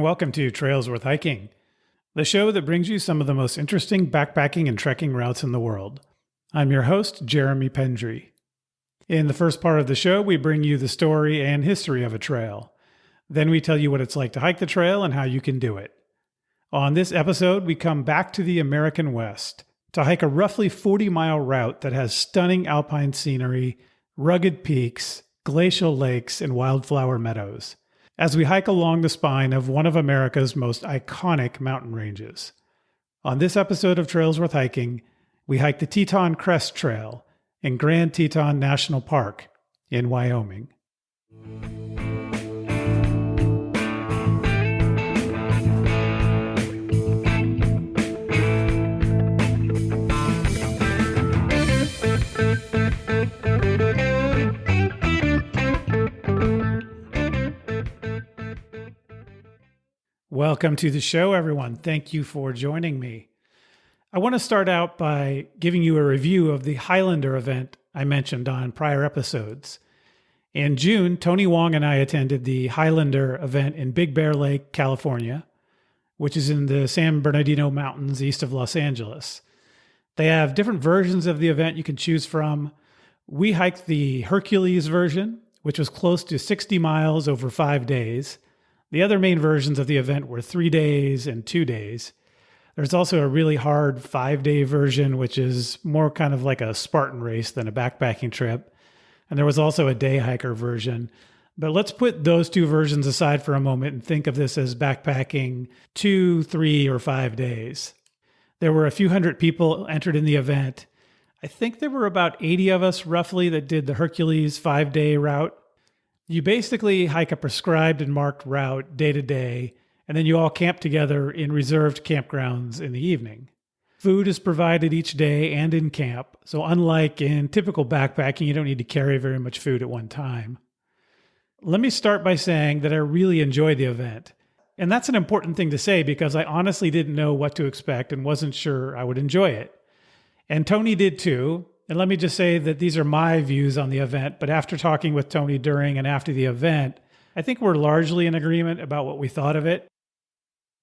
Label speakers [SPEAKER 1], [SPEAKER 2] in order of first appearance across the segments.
[SPEAKER 1] welcome to Trails Worth Hiking, the show that brings you some of the most interesting backpacking and trekking routes in the world. I'm your host, Jeremy Pendry. In the first part of the show, we bring you the story and history of a trail. Then we tell you what it's like to hike the trail and how you can do it. On this episode, we come back to the American West to hike a roughly 40-mile route that has stunning alpine scenery, rugged peaks, glacial lakes, and wildflower meadows, as we hike along the spine of one of America's most iconic mountain ranges. On this episode of Trails Worth Hiking, we hike the Teton Crest Trail in Grand Teton National Park in Wyoming. Welcome to the show, everyone. Thank you for joining me. I want to start out by giving you a review of the Highlander event I mentioned on prior episodes. In June, Tony Wong and I attended the Highlander event in Big Bear Lake, California, which is in the San Bernardino Mountains east of Los Angeles. They have different versions of the event you can choose from. We hiked the Hercules version, which was close to 60 miles over 5 days. The other main versions of the event were 3 days and 2 days. There's also a really hard 5-day version, which is more kind of like a Spartan race than a backpacking trip. And there was also a day hiker version. But let's put those two versions aside for a moment and think of this as backpacking 2, 3, or 5 days. There were a few hundred people entered in the event. I think there were about 80 of us roughly that did the Hercules 5-day route. You basically hike a prescribed and marked route day to day, and then you all camp together in reserved campgrounds in the evening. Food is provided each day and in camp, so unlike in typical backpacking, you don't need to carry very much food at one time. Let me start by saying that I really enjoyed the event. And that's an important thing to say because I honestly didn't know what to expect and wasn't sure I would enjoy it. And Tony did too. And let me just say that these are my views on the event, but after talking with Tony during and after the event, I think we're largely in agreement about what we thought of it.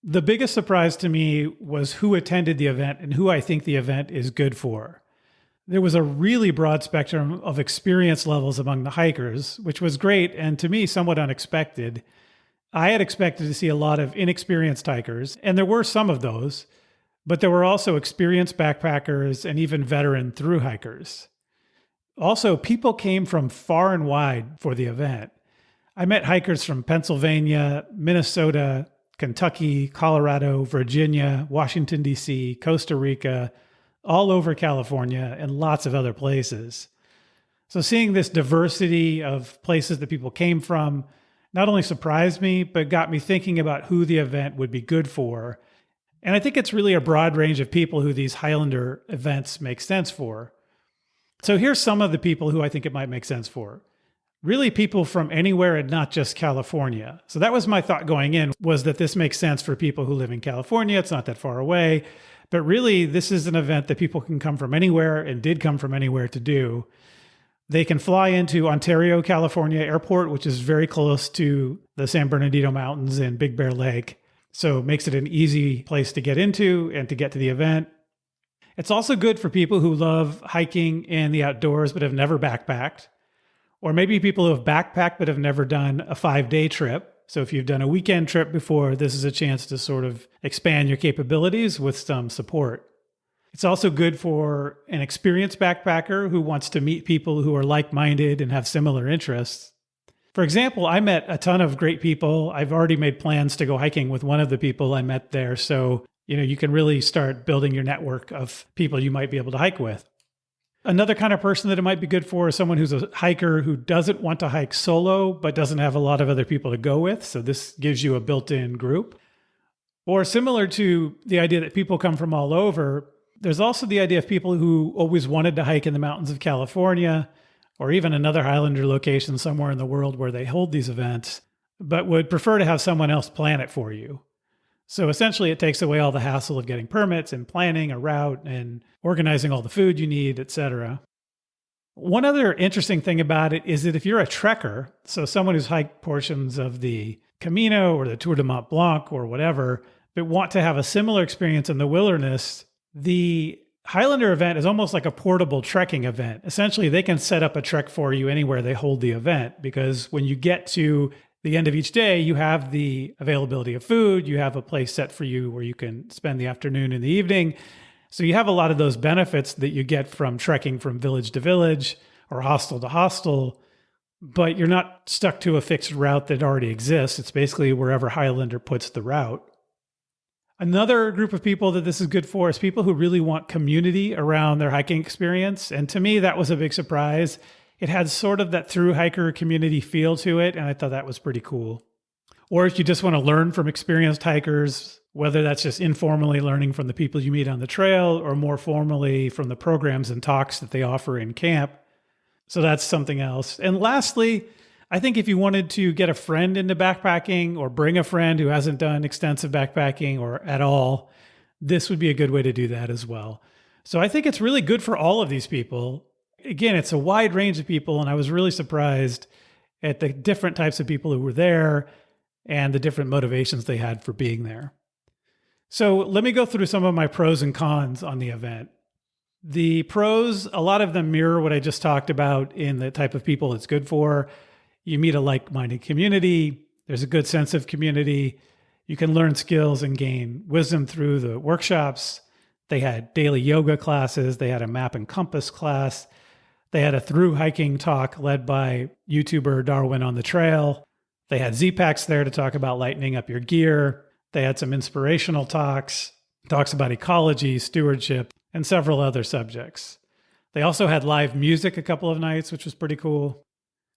[SPEAKER 1] The biggest surprise to me was who attended the event and who I think the event is good for. There was a really broad spectrum of experience levels among the hikers, which was great and to me somewhat unexpected. I had expected to see a lot of inexperienced hikers, and there were some of those, but there were also experienced backpackers and even veteran thru hikers. Also, people came from far and wide for the event. I met hikers from Pennsylvania, Minnesota, Kentucky, Colorado, Virginia, Washington, D.C., Costa Rica, all over California, and lots of other places. So seeing this diversity of places that people came from not only surprised me, but got me thinking about who the event would be good for. And I think it's really a broad range of people who these Highlander events make sense for. So here's some of the people who I think it might make sense for. Really people from anywhere and not just California. So that was my thought going in, was that this makes sense for people who live in California. It's not that far away. But really, this is an event that people can come from anywhere and did come from anywhere to do. They can fly into Ontario, California Airport, which is very close to the San Bernardino Mountains and Big Bear Lake. So it makes it an easy place to get into and to get to the event. It's also good for people who love hiking in the outdoors but have never backpacked. Or maybe people who have backpacked but have never done a 5-day trip. So if you've done a weekend trip before, this is a chance to sort of expand your capabilities with some support. It's also good for an experienced backpacker who wants to meet people who are like-minded and have similar interests. For example, I met a ton of great people. I've already made plans to go hiking with one of the people I met there. So, you can really start building your network of people you might be able to hike with. Another kind of person that it might be good for is someone who's a hiker who doesn't want to hike solo, but doesn't have a lot of other people to go with. So this gives you a built-in group. Or similar to the idea that people come from all over, there's also the idea of people who always wanted to hike in the mountains of California, or even another Highlander location somewhere in the world where they hold these events, but would prefer to have someone else plan it for you. So essentially it takes away all the hassle of getting permits and planning a route and organizing all the food you need, etc. One other interesting thing about it is that if you're a trekker, so someone who's hiked portions of the Camino or the Tour de Mont Blanc or whatever, but want to have a similar experience in the wilderness, the Highlander event is almost like a portable trekking event. Essentially, they can set up a trek for you anywhere they hold the event, because when you get to the end of each day, you have the availability of food, you have a place set for you where you can spend the afternoon and the evening. So you have a lot of those benefits that you get from trekking from village to village or hostel to hostel, but you're not stuck to a fixed route that already exists. It's basically wherever Highlander puts the route. Another group of people that this is good for is people who really want community around their hiking experience. And to me, that was a big surprise. It had sort of that thru hiker community feel to it, and I thought that was pretty cool. Or if you just want to learn from experienced hikers, whether that's just informally learning from the people you meet on the trail or more formally from the programs and talks that they offer in camp. So that's something else. And lastly, I think if you wanted to get a friend into backpacking or bring a friend who hasn't done extensive backpacking or at all, this would be a good way to do that as well. So I think it's really good for all of these people. Again, it's a wide range of people, and I was really surprised at the different types of people who were there and the different motivations they had for being there. So let me go through some of my pros and cons on the event. The pros, a lot of them mirror what I just talked about in the type of people it's good for. You meet a like-minded community. There's a good sense of community. You can learn skills and gain wisdom through the workshops. They had daily yoga classes. They had a map and compass class. They had a thru hiking talk led by YouTuber Darwin on the Trail. They had Z-Packs there to talk about lightening up your gear. They had some inspirational talks about ecology, stewardship, and several other subjects. They also had live music a couple of nights, which was pretty cool.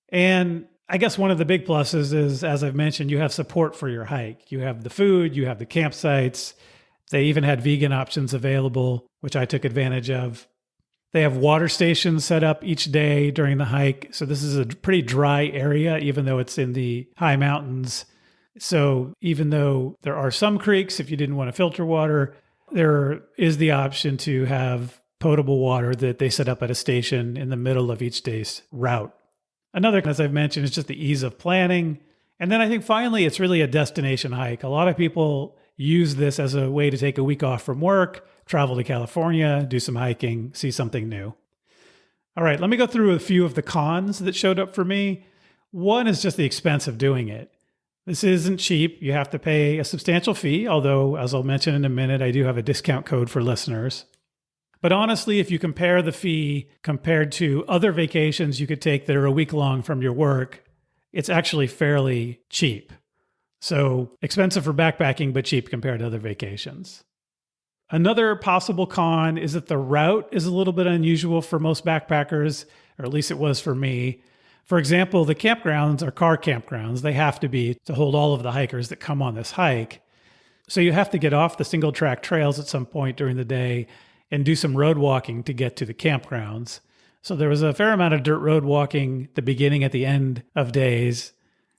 [SPEAKER 1] And I guess one of the big pluses is, as I've mentioned, you have support for your hike. You have the food, you have the campsites. They even had vegan options available, which I took advantage of. They have water stations set up each day during the hike. So this is a pretty dry area, even though it's in the high mountains. So even though there are some creeks, if you didn't want to filter water, there is the option to have potable water that they set up at a station in the middle of each day's route. Another, as I've mentioned, is just the ease of planning. And then I think finally, it's really a destination hike. A lot of people use this as a way to take a week off from work, travel to California, do some hiking, see something new. All right, let me go through a few of the cons that showed up for me. One is just the expense of doing it. This isn't cheap. You have to pay a substantial fee, although, as I'll mention in a minute, I do have a discount code for listeners. But honestly, if you compare the fee compared to other vacations you could take that are a week long from your work, it's actually fairly cheap. So expensive for backpacking, but cheap compared to other vacations. Another possible con is that the route is a little bit unusual for most backpackers, or at least it was for me. For example, the campgrounds are car campgrounds. They have to be to hold all of the hikers that come on this hike. So you have to get off the single track trails at some point during the day and do some road walking to get to the campgrounds. So there was a fair amount of dirt road walking the beginning at the end of days,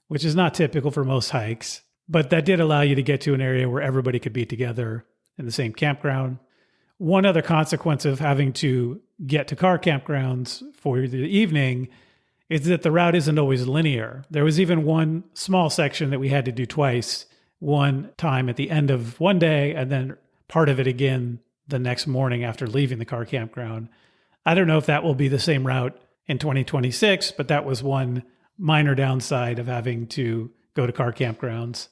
[SPEAKER 1] which is not typical for most hikes, but that did allow you to get to an area where everybody could be together in the same campground. One other consequence of having to get to car campgrounds for the evening is that the route isn't always linear. There was even one small section that we had to do twice, one time at the end of one day and then part of it again the next morning after leaving the car campground. I don't know if that will be the same route in 2026, but that was one minor downside of having to go to car campgrounds.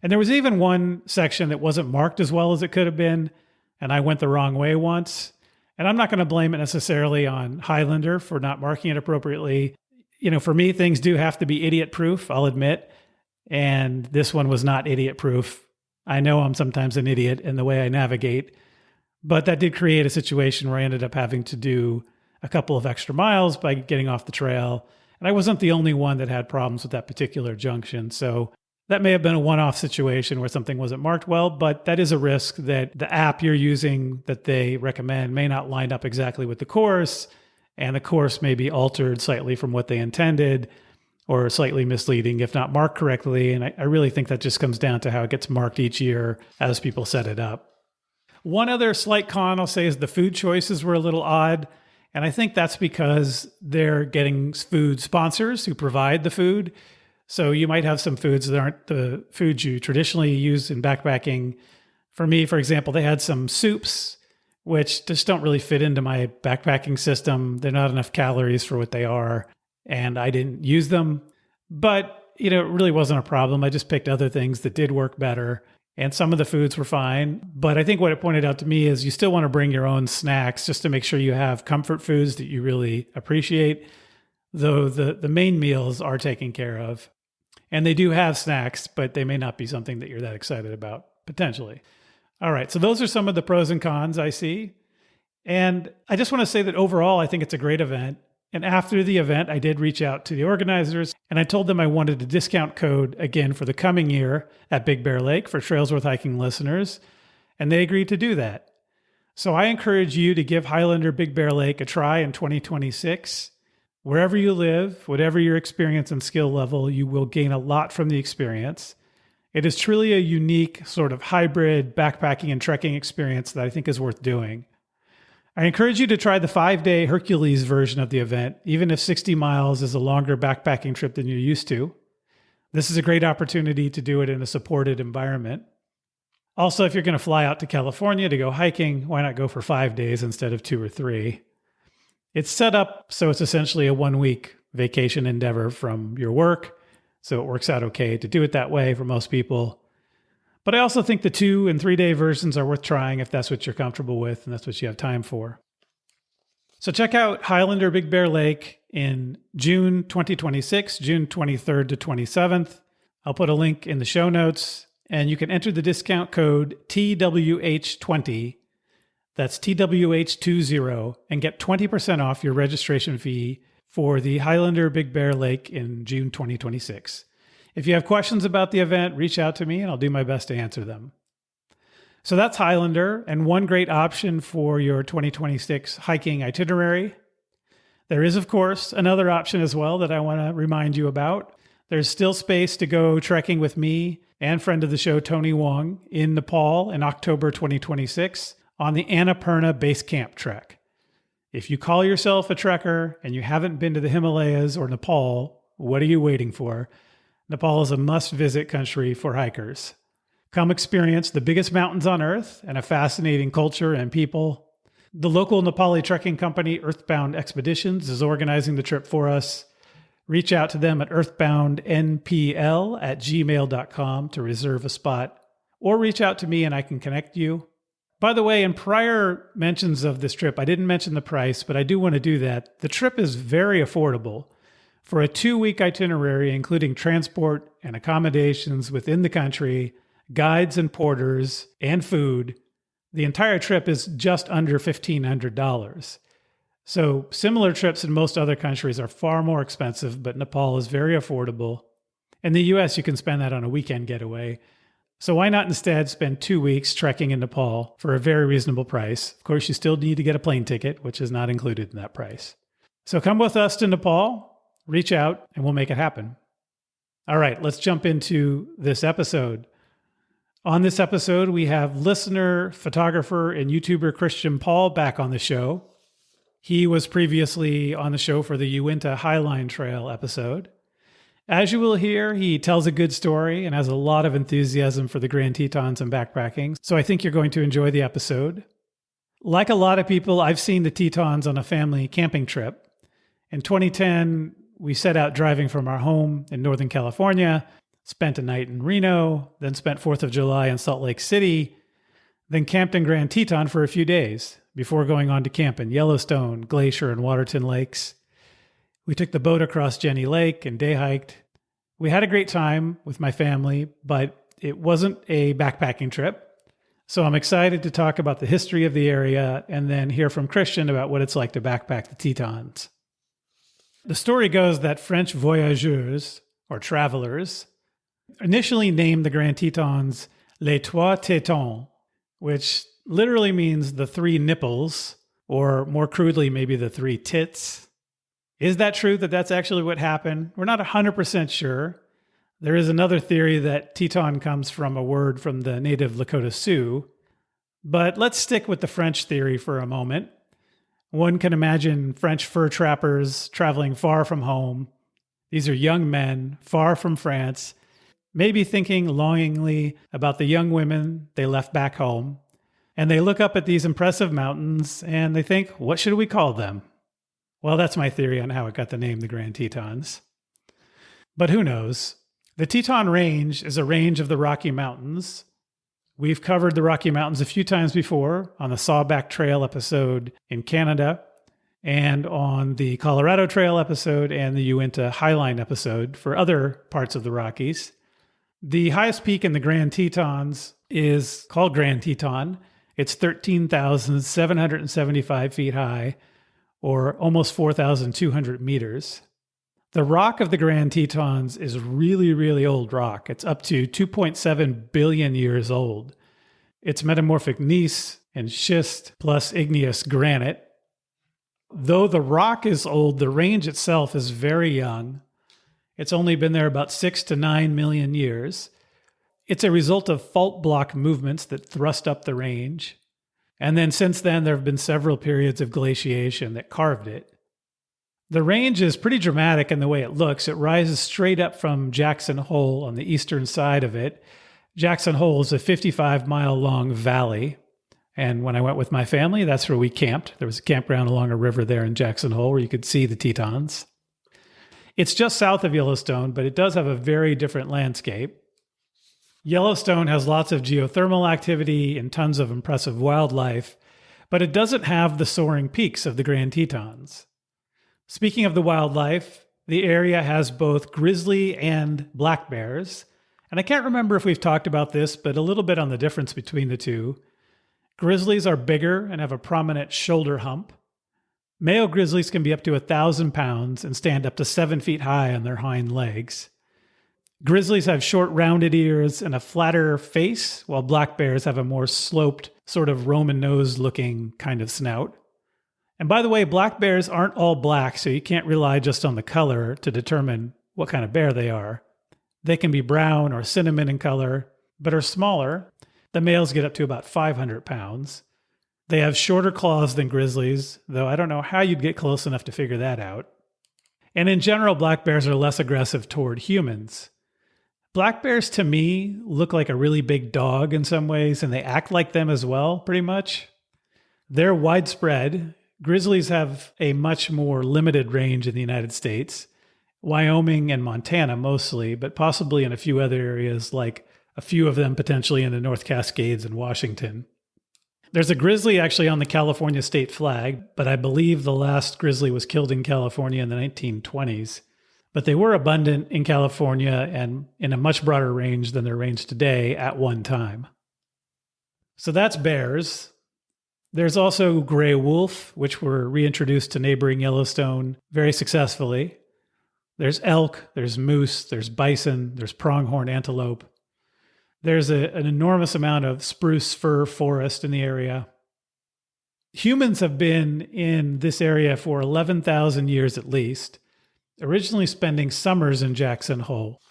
[SPEAKER 1] And there was even one section that wasn't marked as well as it could have been, and I went the wrong way once. And I'm not going to blame it necessarily on Highlander for not marking it appropriately. You know, for me, things do have to be idiot-proof, I'll admit. And this one was not idiot-proof. I know I'm sometimes an idiot in the way I navigate, but that did create a situation where I ended up having to do a couple of extra miles by getting off the trail. And I wasn't the only one that had problems with that particular junction. So that may have been a one-off situation where something wasn't marked well, but that is a risk that the app you're using that they recommend may not line up exactly with the course, and the course may be altered slightly from what they intended or slightly misleading if not marked correctly. And I really think that just comes down to how it gets marked each year as people set it up. One other slight con I'll say is the food choices were a little odd. And I think that's because they're getting food sponsors who provide the food. So you might have some foods that aren't the foods you traditionally use in backpacking. For me, for example, they had some soups, which just don't really fit into my backpacking system. They're not enough calories for what they are, and I didn't use them. But, it really wasn't a problem. I just picked other things that did work better, and some of the foods were fine. But I think what it pointed out to me is you still want to bring your own snacks just to make sure you have comfort foods that you really appreciate, though the main meals are taken care of. And they do have snacks, but they may not be something that you're that excited about, potentially. All right, so those are some of the pros and cons I see. And I just want to say that overall, I think it's a great event. And after the event, I did reach out to the organizers and I told them I wanted a discount code again for the coming year at Big Bear Lake for Trails Worth Hiking listeners. And they agreed to do that. So I encourage you to give Highlander Big Bear Lake a try in 2026. Wherever you live, whatever your experience and skill level, you will gain a lot from the experience. It is truly a unique sort of hybrid backpacking and trekking experience that I think is worth doing. I encourage you to try the 5-day Hercules version of the event, even if 60 miles is a longer backpacking trip than you're used to. This is a great opportunity to do it in a supported environment. Also, if you're going to fly out to California to go hiking, why not go for 5 days instead of 2 or 3? It's set up so it's essentially a 1-week vacation endeavor from your work, so it works out okay to do it that way for most people. But I also think the 2 and 3 day versions are worth trying if that's what you're comfortable with and that's what you have time for. So check out Highlander Big Bear Lake in June 2026, June 23rd to 27th. I'll put a link in the show notes, and you can enter the discount code TWH20. That's TWH20 and get 20% off your registration fee for the Highlander Big Bear Lake in June 2026. If you have questions about the event, reach out to me and I'll do my best to answer them. So that's Highlander, and one great option for your 2026 hiking itinerary. There is, of course, another option as well that I want to remind you about. There's still space to go trekking with me and friend of the show, Tony Wong, in Nepal in October 2026. On the Annapurna Base Camp trek. If you call yourself a trekker and you haven't been to the Himalayas or Nepal, what are you waiting for? Nepal is a must-visit country for hikers. Come experience the biggest mountains on Earth and a fascinating culture and people. The local Nepali trekking company, Earthbound Expeditions, is organizing the trip for us. Reach out to them at earthboundnpl@gmail.com to reserve a spot, or reach out to me and I can connect you. By the way, in prior mentions of this trip, I didn't mention the price, but I do want to do that. The trip is very affordable. For a 2-week itinerary, including transport and accommodations within the country, guides and porters, and food, the entire trip is just under $1,500. So similar trips in most other countries are far more expensive, but Nepal is very affordable. In the US, you can spend that on a weekend getaway. So why not instead spend 2 weeks trekking in Nepal for a very reasonable price? Of course, you still need to get a plane ticket, which is not included in that price. So come with us to Nepal, reach out, and we'll make it happen. All right, let's jump into this episode. On this episode, we have listener, photographer, and YouTuber Christian Paul back on the show. He was previously on the show for the Uinta Highline Trail episode. As you will hear, he tells a good story and has a lot of enthusiasm for the Grand Tetons and backpacking, so I think you're going to enjoy the episode. Like a lot of people, I've seen the Tetons on a family camping trip. In 2010, we set out driving from our home in Northern California, spent a night in Reno, then spent 4th of July in Salt Lake City, then camped in Grand Teton for a few days before going on to camp in Yellowstone, Glacier, and Waterton Lakes. We took the boat across Jenny Lake and day hiked. We had a great time with my family, but it wasn't a backpacking trip. So I'm excited to talk about the history of the area and then hear from Christian about what it's like to backpack the Tetons. The story goes that French voyageurs, or travelers, initially named the Grand Tetons Les Trois Tétons, which literally means the 3 nipples, or more crudely, maybe the 3 tits. Is that true that that's actually what happened? We're not 100% sure. There is another theory that Teton comes from a word from the native Lakota Sioux. But let's stick with the French theory for a moment. One can imagine French fur trappers traveling far from home, These are young men far from France, maybe thinking longingly about the young women they left back home. And they look up at these impressive mountains and they think, what should we call them? Well, that's my theory on how it got the name the Grand Tetons. But who knows? The Teton Range is a range of the Rocky Mountains. We've covered the Rocky Mountains a few times before on the Sawback Trail episode in Canada and on the Colorado Trail episode and the Uinta Highline episode for other parts of the Rockies. The highest peak in the Grand Tetons is called Grand Teton. It's 13,775 feet high, or almost 4,200 meters. The rock of the Grand Tetons is really, really old rock. It's up to 2.7 billion years old. It's metamorphic gneiss and schist plus igneous granite. Though the rock is old, the range itself is very young. It's only been there about 6 to 9 million years. It's a result of fault block movements that thrust up the range. And then since then, there have been several periods of glaciation that carved it. The range is pretty dramatic in the way it looks. It rises straight up from Jackson Hole on the eastern side of it. Jackson Hole is a 55-mile-long valley. And when I went with my family, that's where we camped. There was a campground along a river there in Jackson Hole where you could see the Tetons. It's just south of Yellowstone, but it does have a very different landscape. Yellowstone has lots of geothermal activity and tons of impressive wildlife, but it doesn't have the soaring peaks of the Grand Tetons. Speaking of the wildlife, the area has both grizzly and black bears. And I can't remember if we've talked about this, but a little bit on the difference between the two. Grizzlies are bigger and have a prominent shoulder hump. Male grizzlies can be up to 1,000 pounds and stand up to 7 feet high on their hind legs. Grizzlies have short, rounded ears and a flatter face, while black bears have a more sloped, sort of Roman nose-looking kind of snout. And by the way, black bears aren't all black, so you can't rely just on the color to determine what kind of bear they are. They can be brown or cinnamon in color, but are smaller. The males get up to about 500 pounds. They have shorter claws than grizzlies, though I don't know how you'd get close enough to figure that out. And in general, black bears are less aggressive toward humans. Black bears, to me, look like a really big dog in some ways, and they act like them as well, pretty much. They're widespread. Grizzlies have a much more limited range in the United States. Wyoming and Montana mostly, but possibly in a few other areas, like a few of them potentially in the North Cascades and Washington. There's a grizzly actually on the California state flag, but I believe the last grizzly was killed in California in the 1920s. But they were abundant in California and in a much broader range than their range today at one time. So that's bears. There's also gray wolf, which were reintroduced to neighboring Yellowstone very successfully. There's elk, there's moose, there's bison, there's pronghorn antelope. There's an enormous amount of spruce fir forest in the area. Humans have been in this area for 11,000 years at least, originally spending summers in Jackson Hole.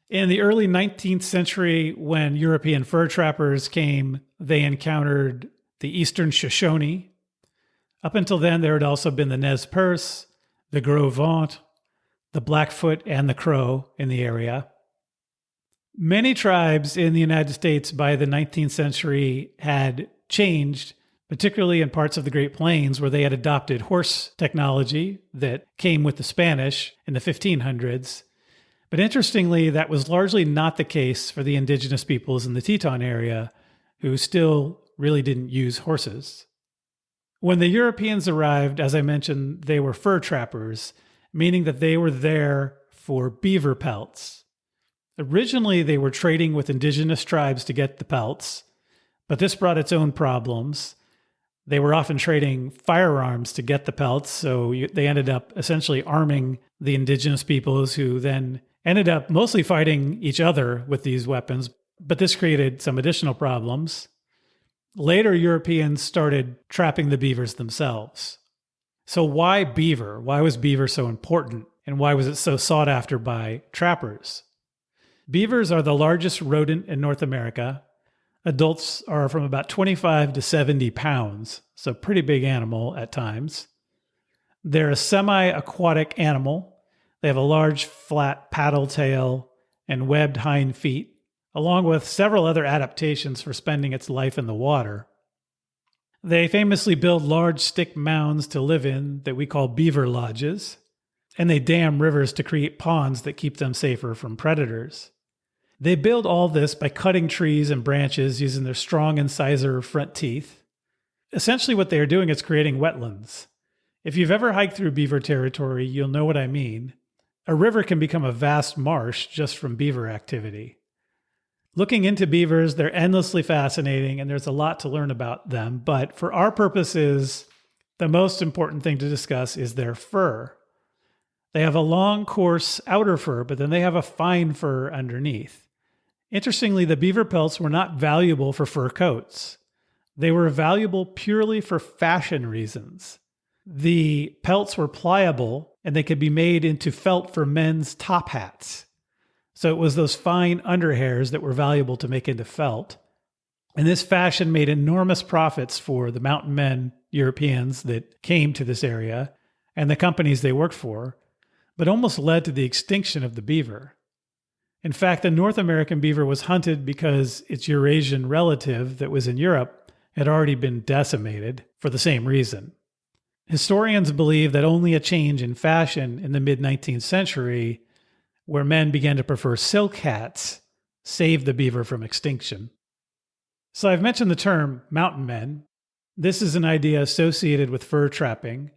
[SPEAKER 1] In the early 19th century, when European fur trappers came, they encountered the eastern Shoshone. Up until then, there had also been the Nez Perce, the Gros Ventre, the Blackfoot, and the Crow in the area. Many tribes in the United States by the 19th century had changed, particularly in parts of the Great Plains where they had adopted horse technology that came with the Spanish in the 1500s. But interestingly, that was largely not the case for the indigenous peoples in the Teton area, who still really didn't use horses. When the Europeans arrived, as I mentioned, they were fur trappers, meaning that they were there for beaver pelts. Originally, they were trading with indigenous tribes to get the pelts, but this brought its own problems. They were often trading firearms to get the pelts, so they ended up essentially arming the indigenous peoples, who then ended up mostly fighting each other with these weapons, but this created some additional problems. Later, Europeans started trapping the beavers themselves. So why beaver? Why was beaver so important? And why was it so sought after by trappers? Beavers are the largest rodent in North America. Adults are from about 25 to 70 pounds, so pretty big animal at times. They're a semi-aquatic animal. They have a large flat paddle tail and webbed hind feet, along with several other adaptations for spending its life in the water. They famously build large stick mounds to live in that we call beaver lodges, and they dam rivers to create ponds that keep them safer from predators. They build all this by cutting trees and branches using their strong incisor front teeth. Essentially what they are doing is creating wetlands. If you've ever hiked through beaver territory, you'll know what I mean. A river can become a vast marsh just from beaver activity. Looking into beavers, they're endlessly fascinating and there's a lot to learn about them, but for our purposes, the most important thing to discuss is their fur. They have a long, coarse outer fur, but then they have a fine fur underneath. Interestingly, the beaver pelts were not valuable for fur coats. They were valuable purely for fashion reasons. The pelts were pliable and they could be made into felt for men's top hats. So it was those fine underhairs that were valuable to make into felt. And this fashion made enormous profits for the mountain men, Europeans that came to this area, and the companies they worked for, but almost led to the extinction of the beaver. In fact, the North American beaver was hunted because its Eurasian relative that was in Europe had already been decimated for the same reason. Historians believe that only a change in fashion in the mid-19th century, where men began to prefer silk hats, saved the beaver from extinction. So I've mentioned the term mountain men. This is an idea associated with fur trapping.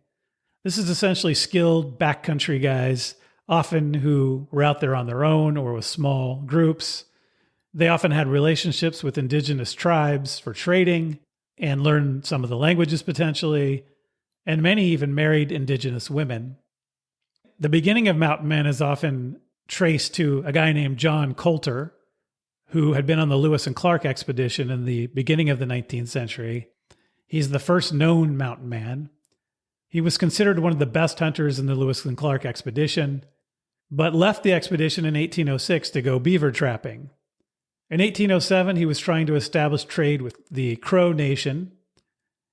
[SPEAKER 1] This is essentially skilled backcountry guys, often who were out there on their own or with small groups. They often had relationships with indigenous tribes for trading and learned some of the languages potentially, and many even married indigenous women. The beginning of mountain men is often traced to a guy named John Coulter, who had been on the Lewis and Clark expedition in the beginning of the 19th century. He's the first known mountain man. He was considered one of the best hunters in the Lewis and Clark expedition, but left the expedition in 1806 to go beaver trapping. In 1807, he was trying to establish trade with the Crow Nation.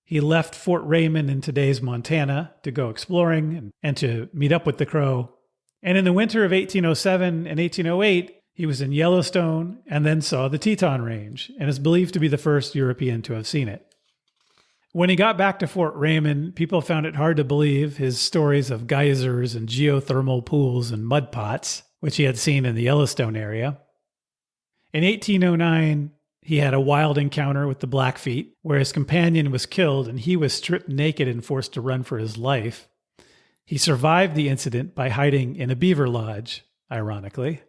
[SPEAKER 1] He left Fort Raymond in today's Montana to go exploring and to meet up with the Crow. And in the winter of 1807 and 1808, he was in Yellowstone and then saw the Teton Range and is believed to be the first European to have seen it. When he got back to Fort Raymond, people found it hard to believe his stories of geysers and geothermal pools and mud pots, which he had seen in the Yellowstone area. In 1809, he had a wild encounter with the Blackfeet, where his companion was killed and he was stripped naked and forced to run for his life. He survived the incident by hiding in a beaver lodge, ironically.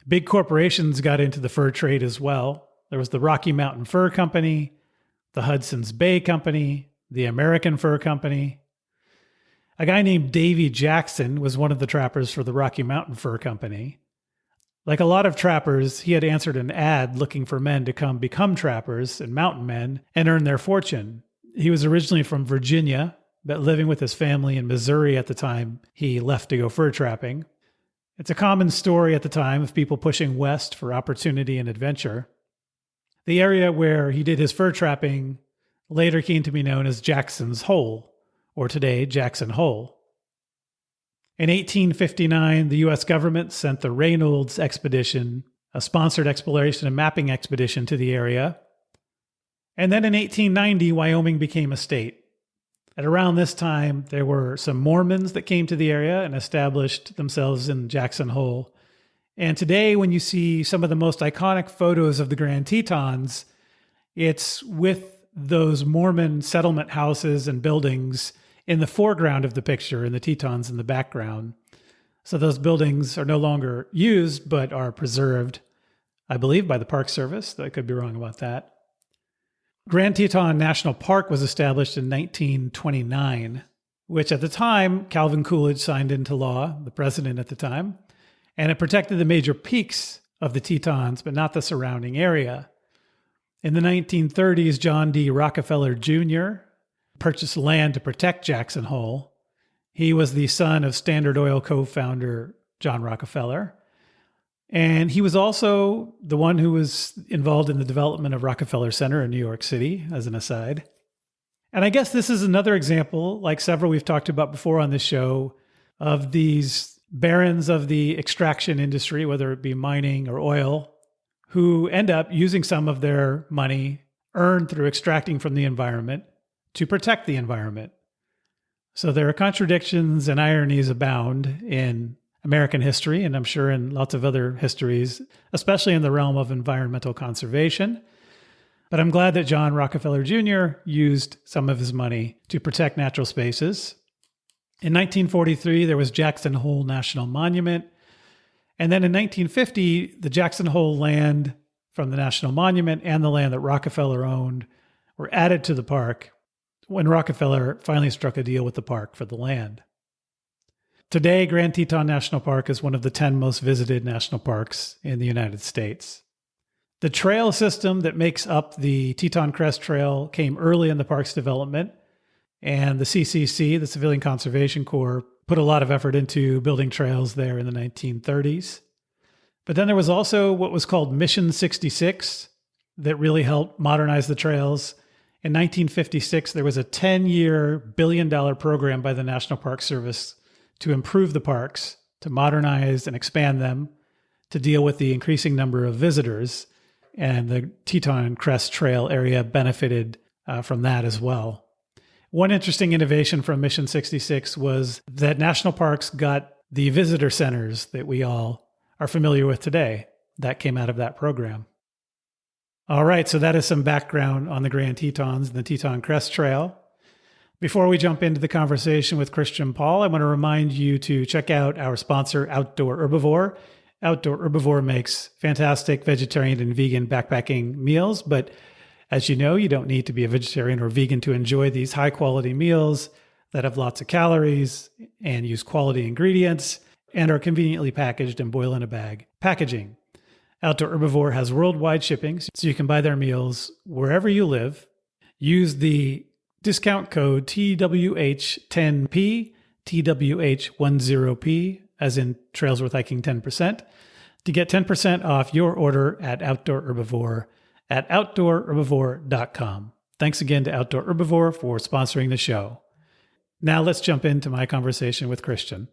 [SPEAKER 1] Big corporations got into the fur trade as well. There was the Rocky Mountain Fur Company, the Hudson's Bay Company, the American Fur Company. A guy named Davy Jackson was one of the trappers for the Rocky Mountain Fur Company. Like a lot of trappers, he had answered an ad looking for men to come become trappers and mountain men and earn their fortune. He was originally from Virginia, but living with his family in Missouri at the time he left to go fur trapping. It's a common story at the time of people pushing west for opportunity and adventure. The area where he did his fur trapping later came to be known as Jackson's Hole, or today Jackson Hole. In 1859, the U.S. government sent the Reynolds expedition, a sponsored exploration and mapping expedition to the area. And then in 1890, Wyoming became a state. At around this time, there were some Mormons that came to the area and established themselves in Jackson Hole. And today, when you see some of the most iconic photos of the Grand Tetons, it's with those Mormon settlement houses and buildings in the foreground of the picture and the Tetons in the background. So those buildings are no longer used, but are preserved, I believe, by the Park Service. I could be wrong about that. Grand Teton National Park was established in 1929, which at the time, Calvin Coolidge signed into law, the president at the time, and it protected the major peaks of the Tetons, but not the surrounding area. In the 1930s, John D. Rockefeller Jr. purchased land to protect Jackson Hole. He was the son of Standard Oil co-founder John Rockefeller. And he was also the one who was involved in the development of Rockefeller Center in New York City, as an aside. And I guess this is another example, like several we've talked about before on this show, of these barons of the extraction industry, whether it be mining or oil, who end up using some of their money earned through extracting from the environment to protect the environment. So there are contradictions and ironies abound in American history, and I'm sure in lots of other histories, especially in the realm of environmental conservation. But I'm glad that John Rockefeller Jr. used some of his money to protect natural spaces. In 1943, there was Jackson Hole National Monument. And then in 1950, the Jackson Hole land from the National Monument and the land that Rockefeller owned were added to the park when Rockefeller finally struck a deal with the park for the land. Today, Grand Teton National Park is one of the 10 most visited national parks in the United States. The trail system that makes up the Teton Crest Trail came early in the park's development, and the CCC, the Civilian Conservation Corps, put a lot of effort into building trails there in the 1930s. But then there was also what was called Mission 66 that really helped modernize the trails. In 1956, there was a 10-year, billion-dollar program by the National Park Service to improve the parks, to modernize and expand them, to deal with the increasing number of visitors. And the Teton Crest Trail area benefited from that as well. One interesting innovation from Mission 66 was that national parks got the visitor centers that we all are familiar with today. That came out of that program. All right, so that is some background on the Grand Tetons and the Teton Crest Trail. Before we jump into the conversation with Christian Paul, I want to remind you to check out our sponsor, Outdoor Herbivore. Outdoor Herbivore makes fantastic vegetarian and vegan backpacking meals, but as you know, you don't need to be a vegetarian or vegan to enjoy these high-quality meals that have lots of calories and use quality ingredients and are conveniently packaged and boil in a bag packaging. Outdoor Herbivore has worldwide shipping, so you can buy their meals wherever you live. Use the discount code TWH10P, TWH10P, as in Trails Worth Hiking 10%, to get 10% off your order at Outdoor Herbivore at outdoorherbivore.com. Thanks again to Outdoor Herbivore for sponsoring the show. Now let's jump into my conversation with Christian.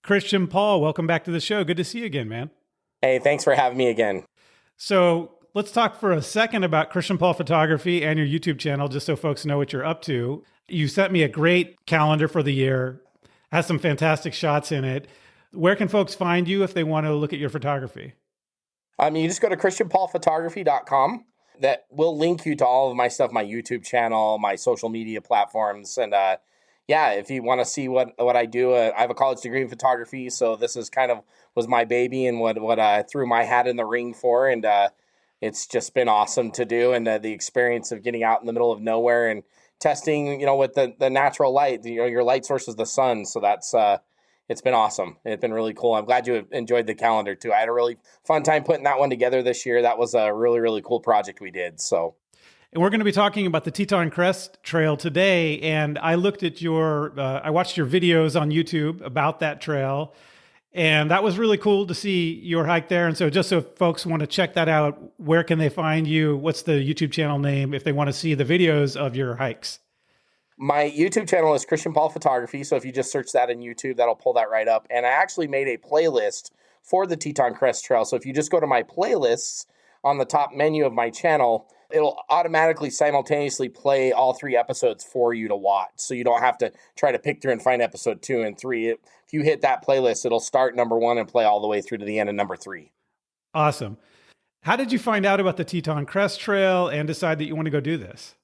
[SPEAKER 1] Christian Paul, welcome back to the show. Good to see you again, man.
[SPEAKER 2] Hey, thanks for having me again.
[SPEAKER 1] So let's talk for a second about Christian Paul Photography and your YouTube channel, just so folks know what you're up to. You sent me a great calendar for the year, has some fantastic shots in it. Where can folks find you if they want to look at your photography?
[SPEAKER 2] You just go to christianpaulphotography.com. That will link you to all of my stuff, my YouTube channel, my social media platforms. And if you want to see what I do, I have a college degree in photography. So this is kind of was my baby and what I threw my hat in the ring for. And it's just been awesome to do. And the experience of getting out in the middle of nowhere and testing, with the natural light, your light source is the sun. So that's, it's been awesome. It's been really cool. I'm glad you enjoyed the calendar too. I had a really fun time putting that one together this year. That was a really, really cool project we did. So.
[SPEAKER 1] And we're going to be talking about the Teton Crest Trail today. And I looked at I watched your videos on YouTube about that trail. And that was really cool to see your hike there. And so just so folks want to check that out, where can they find you? What's the YouTube channel name if they want to see the videos of your hikes?
[SPEAKER 2] My YouTube channel is Christian Paul Photography. So if you just search that in YouTube, that'll pull that right up. And I actually made a playlist for the Teton Crest Trail. So if you just go to my playlists on the top menu of my channel, it'll automatically simultaneously play all 3 episodes for you to watch. So you don't have to try to pick through and find episode 2 and 3. If you hit that playlist, it'll start number 1 and play all the way through to the end of number 3.
[SPEAKER 1] Awesome. How did you find out about the Teton Crest Trail and decide that you want to go do this?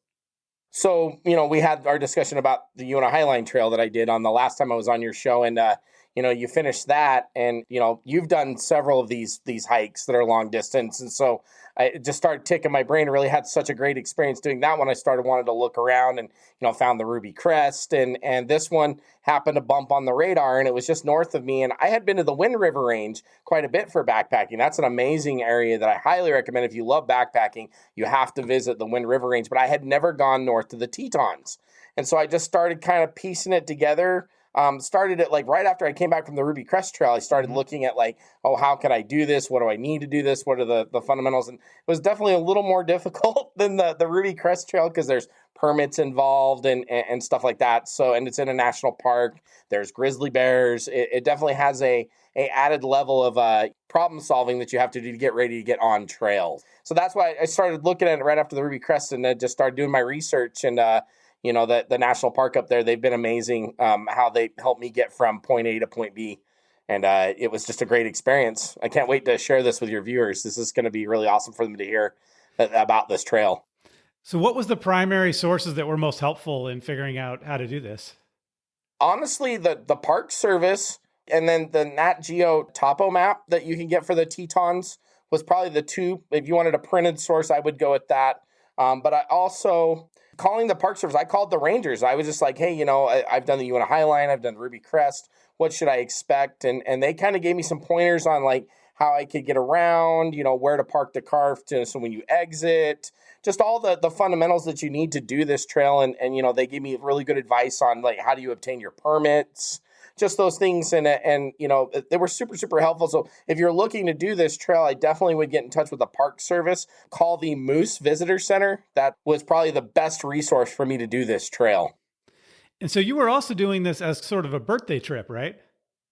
[SPEAKER 2] So, we had our discussion about the Uinta Highline Trail that I did on the last time I was on your show. And, you finished that and, you've done several of these hikes that are long distance. And so I just started ticking my brain. Really had such a great experience doing that one. I started wanting to look around and, found the Ruby Crest and this one happened to bump on the radar and it was just north of me. And I had been to the Wind River Range quite a bit for backpacking. That's an amazing area that I highly recommend. If you love backpacking, you have to visit the Wind River Range, but I had never gone north to the Tetons. And so I just started kind of piecing it together. started it like right after I came back from the Ruby Crest Trail. I started looking at like, oh, how can I do this? What do I need to do this? What are the fundamentals? And it was definitely a little more difficult than the Ruby Crest Trail because there's permits involved and stuff like that. So, and it's in a national park. There's grizzly bears. It definitely has a added level of problem solving that you have to do to get ready to get on trails. So that's why I started looking at it right after the Ruby Crest and just started doing my research. And the national park up there, they've been amazing how they helped me get from point A to point B. And it was just a great experience. I can't wait to share this with your viewers. This is going to be really awesome for them to hear about this trail.
[SPEAKER 1] So what was the primary sources that were most helpful in figuring out how to do this?
[SPEAKER 2] Honestly, the Park Service and then the Nat Geo topo map that you can get for the Tetons was probably the two. If you wanted a printed source, I would go with that. But I also, calling the Park Service, I called the rangers. I was just like, hey, I've done the Uinta Highline, I've done Ruby Crest. What should I expect? And they kind of gave me some pointers on like how I could get around, where to park the car so when you exit, just all the fundamentals that you need to do this trail. And they gave me really good advice on like, how do you obtain your permits? Just those things. And they were super, super helpful. So if you're looking to do this trail, I definitely would get in touch with the Park Service, call the Moose Visitor Center. That was probably the best resource for me to do this trail.
[SPEAKER 1] And so you were also doing this as sort of a birthday trip, right?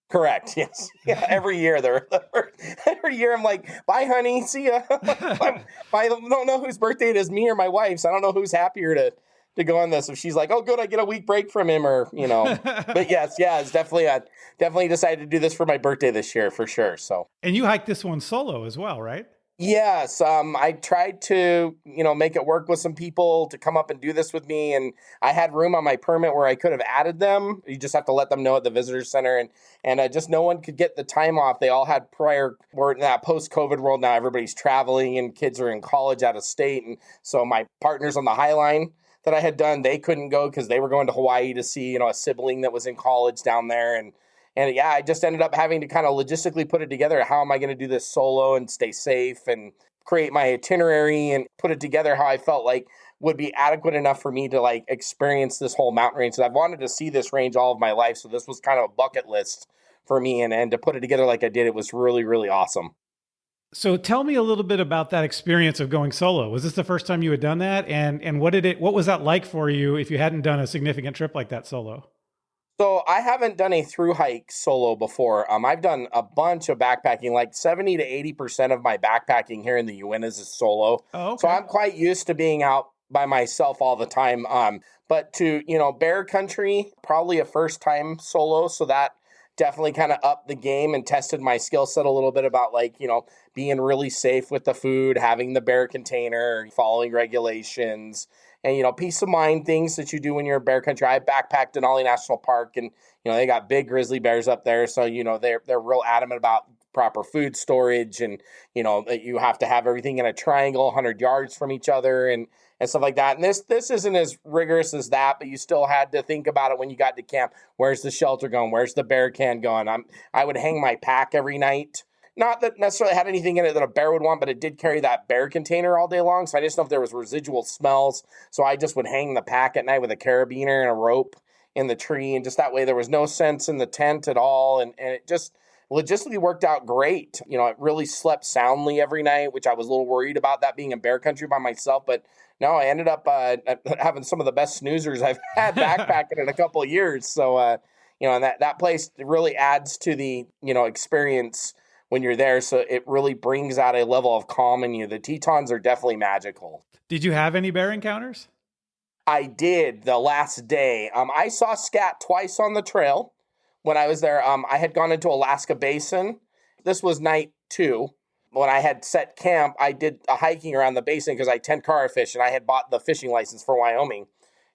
[SPEAKER 2] Correct. Yes. Yeah. Every year I'm like, bye, honey. See ya. I don't know whose birthday it is, me or my wife's. I don't know who's happier to go on this. If she's like, oh, good, I get a week break from him, or But yes, it's definitely decided to do this for my birthday this year for sure. So.
[SPEAKER 1] And you hiked this one solo as well, right?
[SPEAKER 2] Yes, I tried to, make it work with some people to come up and do this with me, and I had room on my permit where I could have added them. You just have to let them know at the visitor center, and just no one could get the time off. They all had we're in that post-COVID world now. Everybody's traveling, and kids are in college out of state, and so my partners on the Highline that I had done, they couldn't go because they were going to Hawaii to see, a sibling that was in college down there, and yeah, I just ended up having to kind of logistically put it together. How am I going to do this solo and stay safe and create my itinerary and put it together how I felt like would be adequate enough for me to like experience this whole mountain range. So I've wanted to see this range all of my life. So this was kind of a bucket list for me. And to put it together like I did, it was really, really awesome.
[SPEAKER 1] So tell me a little bit about that experience of going solo. Was this the first time you had done that? And what was that like for you if you hadn't done a significant trip like that solo?
[SPEAKER 2] So I haven't done a thru hike solo before. I've done a bunch of backpacking, like 70 to 80% of my backpacking here in the Uintas is solo.
[SPEAKER 1] Oh, okay.
[SPEAKER 2] So I'm quite used to being out by myself all the time. But to, bear country, probably a first time solo. So that definitely kind of upped the game and tested my skill set a little bit about like, being really safe with the food, having the bear container, following regulations. And, peace of mind, things that you do when you're in bear country. I backpacked in Denali National Park, and, they got big grizzly bears up there. So, they're real adamant about proper food storage and, that you have to have everything in a triangle 100 yards from each other and stuff like that. And this isn't as rigorous as that, but you still had to think about it when you got to camp. Where's the shelter going? Where's the bear can going? I would hang my pack every night. Not that necessarily had anything in it that a bear would want, but it did carry that bear container all day long. So I just know if there was residual smells. So I just would hang the pack at night with a carabiner and a rope in the tree. And just that way there was no sense in the tent at all. And it just logistically worked out great. It really slept soundly every night, which I was a little worried about that being in bear country by myself. But no, I ended up having some of the best snoozers I've had backpacking in a couple of years. So, and that place really adds to the, experience when you're there. So it really brings out a level of calm in you. The Tetons are definitely magical.
[SPEAKER 1] Did you have any bear encounters?
[SPEAKER 2] I did the last day. I saw scat twice on the trail when I was there. I had gone into Alaska Basin. This was night 2. When I had set camp, I did a hiking around the basin because I 10-car fish and I had bought the fishing license for Wyoming.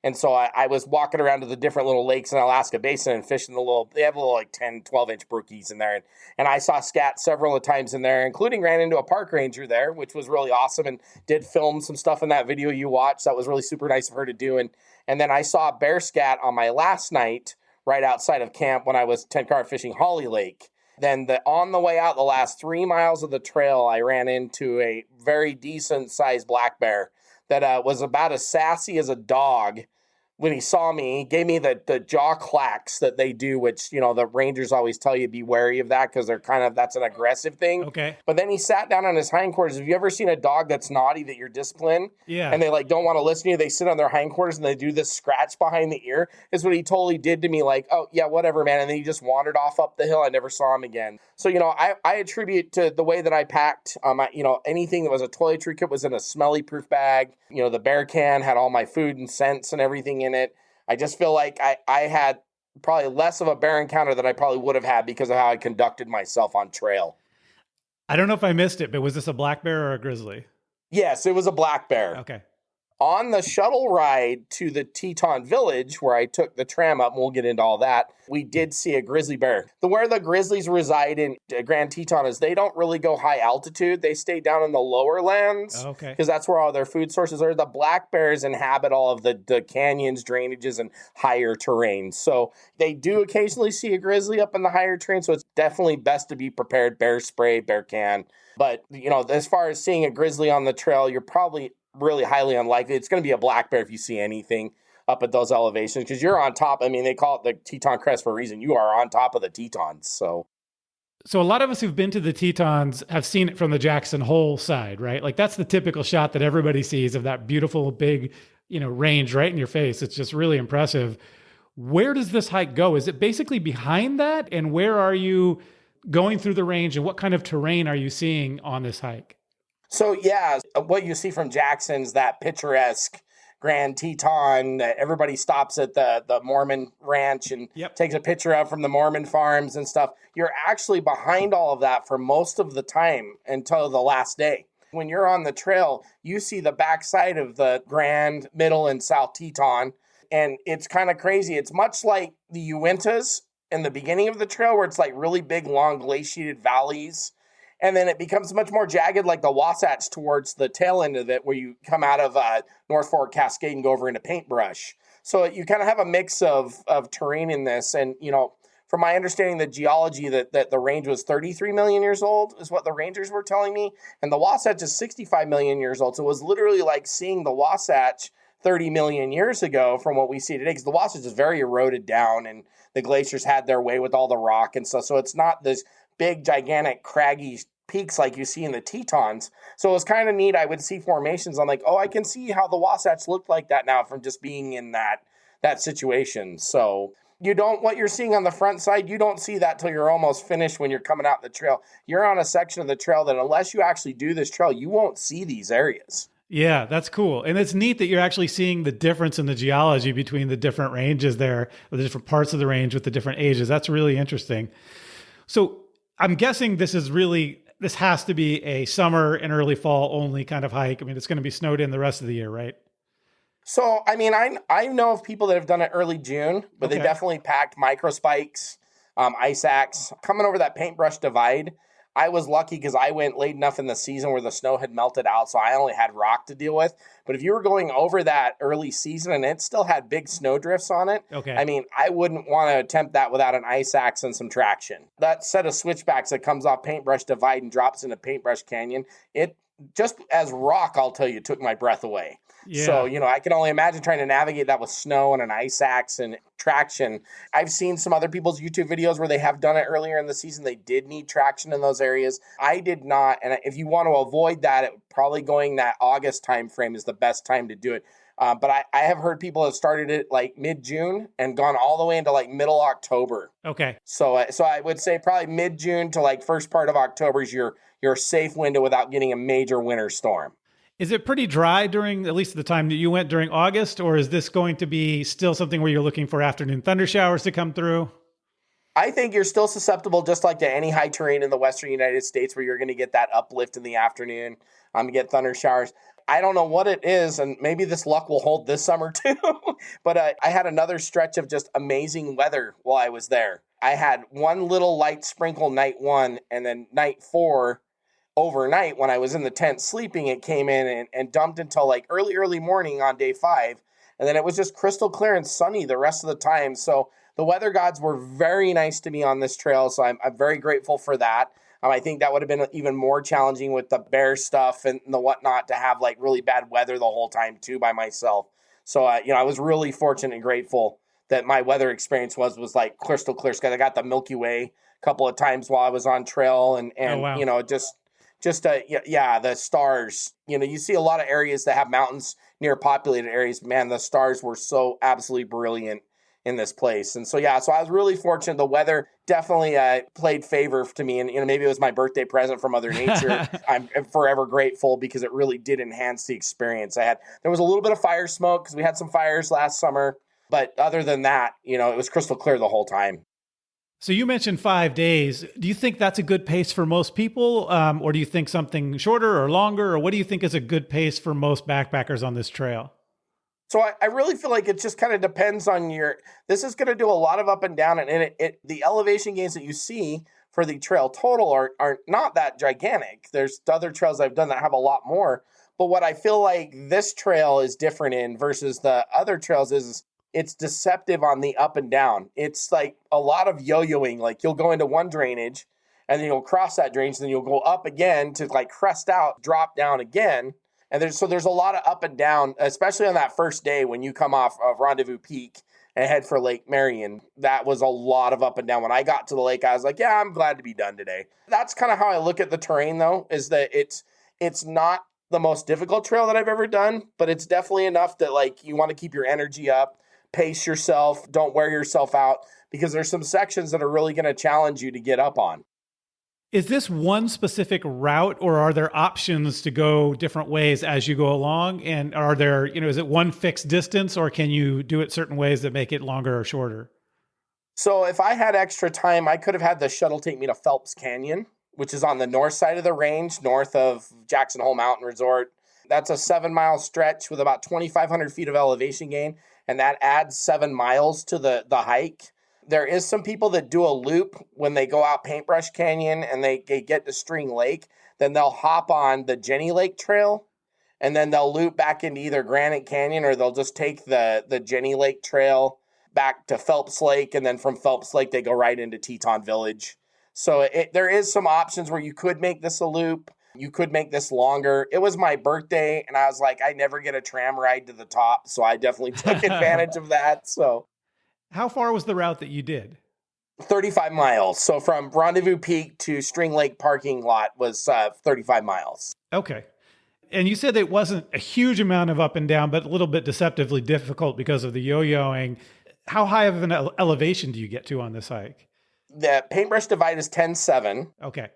[SPEAKER 2] And so I was walking around to the different little lakes in Alaska Basin and fishing they have little like 10, 12-inch brookies in there. And I saw scat several times in there, including ran into a park ranger there, which was really awesome, and did film some stuff in that video you watched. That was really super nice of her to do. And then I saw bear scat on my last night right outside of camp when I was 10-car fishing Holly Lake. Then on the way out, the last 3 miles of the trail, I ran into a very decent-sized black bear that was about as sassy as a dog when he saw me, he gave me the jaw clacks that they do, which, the rangers always tell you be wary of that because that's an aggressive thing.
[SPEAKER 1] Okay.
[SPEAKER 2] But then he sat down on his hindquarters. Have you ever seen a dog that's naughty that you're disciplining?
[SPEAKER 1] Yeah.
[SPEAKER 2] And they don't want to listen to you. They sit on their hindquarters and they do this scratch behind the ear. Is what he totally did to me. Oh yeah, whatever, man. And then he just wandered off up the hill. I never saw him again. So, I attribute to the way that I packed, anything that was a toiletry kit was in a smelly proof bag. The bear can had all my food and scents and everything in it. I just feel like I had probably less of a bear encounter than I probably would have had because of how I conducted myself on trail.
[SPEAKER 1] I don't know if I missed it, but was this a black bear or a grizzly?
[SPEAKER 2] Yes, it was a black bear.
[SPEAKER 1] Okay.
[SPEAKER 2] On the shuttle ride to the Teton village, where I took the tram up, and we'll get into all that, we did see a grizzly bear. Where the grizzlies reside in Grand Teton is they don't really go high altitude. They stay down in the lower lands.
[SPEAKER 1] Okay.
[SPEAKER 2] Because that's where all their food sources are. The black bears inhabit all of the canyons, drainages, and higher terrain. So they do occasionally see a grizzly up in the higher terrain. So it's definitely best to be prepared. Bear spray, bear can. But, as far as seeing a grizzly on the trail, you're probably really highly unlikely. It's going to be a black bear if you see anything up at those elevations because you're on top. I mean, they call it the Teton Crest for a reason. You are on top of the Tetons. So
[SPEAKER 1] a lot of us who've been to the Tetons have seen it from the Jackson Hole side, right? That's the typical shot that everybody sees of that beautiful big, range right in your face. It's just really impressive. Where does this hike go? Is it basically behind that? And where are you going through the range and what kind of terrain are you seeing on this hike?
[SPEAKER 2] So, yeah, what you see from Jackson's that picturesque Grand Teton. Everybody stops at the Mormon ranch and takes a picture of from the Mormon farms and stuff. You're actually behind all of that for most of the time until the last day. When you're on the trail, you see the backside of the Grand, Middle, and South Teton, and it's kind of crazy. It's much like the Uintas in the beginning of the trail where it's really big, long glaciated valleys. And then it becomes much more jagged like the Wasatch towards the tail end of it where you come out of North Fork Cascade and go over into Paintbrush. So you kind of have a mix of terrain in this. And, from my understanding, the geology that the range was 33 million years old is what the rangers were telling me. And the Wasatch is 65 million years old. So it was literally like seeing the Wasatch 30 million years ago from what we see today. Because the Wasatch is very eroded down and the glaciers had their way with all the rock and stuff. So it's not this big, gigantic, craggy peaks like you see in the Tetons. So it was kind of neat. I would see formations. I'm like, oh, I can see how the Wasatch looked like that now from just being in that situation. So what you're seeing on the front side, you don't see that till you're almost finished when you're coming out the trail. You're on a section of the trail that unless you actually do this trail, you won't see these areas.
[SPEAKER 1] Yeah, that's cool. And it's neat that you're actually seeing the difference in the geology between the different ranges there, or the different parts of the range with the different ages. That's really interesting. So I'm guessing this has to be a summer and early fall only kind of hike. I mean, it's going to be snowed in the rest of the year, right?
[SPEAKER 2] So, I mean, I know of people that have done it early June, but they definitely packed micro spikes, ice axe. Coming over that Paintbrush Divide, I was lucky because I went late enough in the season where the snow had melted out, so I only had rock to deal with. But if you were going over that early season and it still had big snow drifts on it, I mean, I wouldn't want to attempt that without an ice axe and some traction. That set of switchbacks that comes off Paintbrush Divide and drops into Paintbrush Canyon, it just as rock, I'll tell you, took my breath away. Yeah. So, I can only imagine trying to navigate that with snow and an ice axe and traction. I've seen some other people's YouTube videos where they have done it earlier in the season. They did need traction in those areas. I did not. And if you want to avoid that, probably going that August time frame is the best time to do it. But I have heard people have started it like mid-June and gone all the way into like middle October.
[SPEAKER 1] Okay.
[SPEAKER 2] So I would say probably mid-June to like first part of October is your safe window without getting a major winter storm.
[SPEAKER 1] Is it pretty dry during at least the time that you went during August, or is this going to be still something where you're looking for afternoon thunder showers to come through?
[SPEAKER 2] I think you're still susceptible just like to any high terrain in the western United States where you're going to get that uplift in the afternoon, get thunder showers. I don't know what it is, and maybe this luck will hold this summer too, but I had another stretch of just amazing weather while I was there. I had one little light sprinkle night 1, and then night 4, overnight when I was in the tent sleeping, it came in and dumped until like early morning on day 5. And then it was just crystal clear and sunny the rest of the time. So the weather gods were very nice to me on this trail. So I'm very grateful for that. I think that would have been even more challenging with the bear stuff and the whatnot to have like really bad weather the whole time too by myself. So, I was really fortunate and grateful that my weather experience was like crystal clear sky. I got the Milky Way a couple of times while I was on trail, and
[SPEAKER 1] Oh, wow.
[SPEAKER 2] the stars. You see a lot of areas that have mountains near populated areas. Man, the stars were so absolutely brilliant in this place. And so, so I was really fortunate. The weather definitely played favor to me. And, maybe it was my birthday present from Mother Nature. I'm forever grateful because it really did enhance the experience I had. There was a little bit of fire smoke because we had some fires last summer. But other than that, it was crystal clear the whole time.
[SPEAKER 1] So you mentioned 5 days. Do you think that's a good pace for most people? Or do you think something shorter or longer? Or what do you think is a good pace for most backpackers on this trail?
[SPEAKER 2] So I really feel like it just kind of depends on this is going to do a lot of up and down. And the elevation gains that you see for the trail total are not that gigantic. There's other trails I've done that have a lot more. But what I feel like this trail is different in versus the other trails is it's deceptive on the up and down. It's like a lot of yo-yoing. Like you'll go into one drainage and then you'll cross that drainage, then you'll go up again to like crest out, drop down again. And there's a lot of up and down, especially on that first day when you come off of Rendezvous Peak and head for Lake Marion. That was a lot of up and down. When I got to the lake, I was like, yeah, I'm glad to be done today. That's kind of how I look at the terrain, though, is that it's not the most difficult trail that I've ever done, but it's definitely enough that like you want to keep your energy up, pace yourself, don't wear yourself out, because there's some sections that are really going to challenge you to get up on.
[SPEAKER 1] Is this one specific route, or are there options to go different ways as you go along? And are there, is it one fixed distance, or can you do it certain ways that make it longer or shorter?
[SPEAKER 2] So if I had extra time, I could have had the shuttle take me to Phelps Canyon, which is on the north side of the range, north of Jackson Hole Mountain Resort. That's a 7-mile stretch with about 2,500 feet of elevation gain, and that adds 7 miles to the hike. There is some people that do a loop when they go out Paintbrush Canyon and they get to String Lake. Then they'll hop on the Jenny Lake Trail, and then they'll loop back into either Granite Canyon, or they'll just take the Jenny Lake Trail back to Phelps Lake, and then from Phelps Lake they go right into Teton Village. So there is some options where you could make this a loop. You could make this longer. It was my birthday, and I was like, I never get a tram ride to the top, so I definitely took advantage of that. So.
[SPEAKER 1] How far was the route that you did?
[SPEAKER 2] 35 miles. So from Rendezvous Peak to String Lake parking lot was 35 miles.
[SPEAKER 1] Okay. And you said it wasn't a huge amount of up and down, but a little bit deceptively difficult because of the yo-yoing. How high of an elevation do you get to on this hike?
[SPEAKER 2] The Paintbrush Divide is 10.7.
[SPEAKER 1] Okay.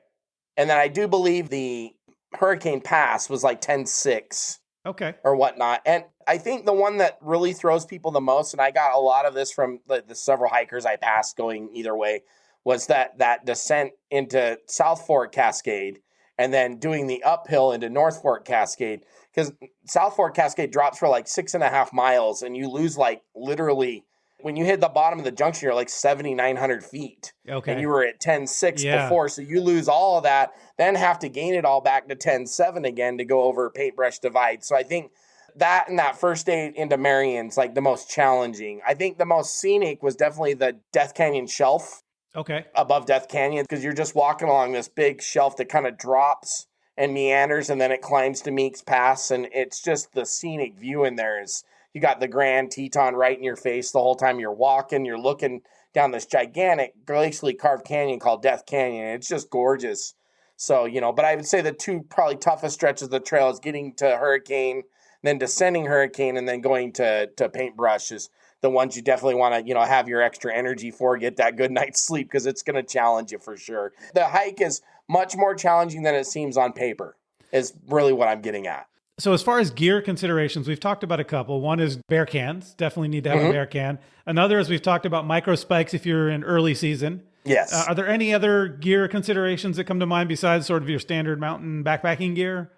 [SPEAKER 2] And then I do believe the Hurricane Pass was like 10.6.
[SPEAKER 1] Okay.
[SPEAKER 2] Or whatnot. And I think the one that really throws people the most, and I got a lot of this from the several hikers I passed going either way, was that descent into South Fork Cascade and then doing the uphill into North Fork Cascade. Because South Fork Cascade drops for like 6.5 miles, and you lose like literally, when you hit the bottom of the junction, you're like 7,900 feet.
[SPEAKER 1] Okay.
[SPEAKER 2] And you were at 10.6 before, so you lose all of that, then have to gain it all back to 10.7 again to go over Paintbrush Divide. So I think that and that first day into Marion's like the most challenging. I think the most scenic was definitely the Death Canyon shelf.
[SPEAKER 1] Okay.
[SPEAKER 2] Above Death Canyon, because you're just walking along this big shelf that kind of drops and meanders, and then it climbs to Meeks Pass, and it's just the scenic view in there is. You got the Grand Teton right in your face the whole time you're walking. You're looking down this gigantic glacially carved canyon called Death Canyon. It's just gorgeous. So, but I would say the two probably toughest stretches of the trail is getting to Hurricane, then descending Hurricane, and then going to Paintbrush is the ones you definitely want to, have your extra energy for, get that good night's sleep, because it's going to challenge you for sure. The hike is much more challenging than it seems on paper, is really what I'm getting at.
[SPEAKER 1] So as far as gear considerations, we've talked about a couple. One is bear cans. Definitely need to have a bear can. Another is we've talked about micro spikes if you're in early season.
[SPEAKER 2] Yes.
[SPEAKER 1] Are there any other gear considerations that come to mind besides sort of your standard mountain backpacking gear?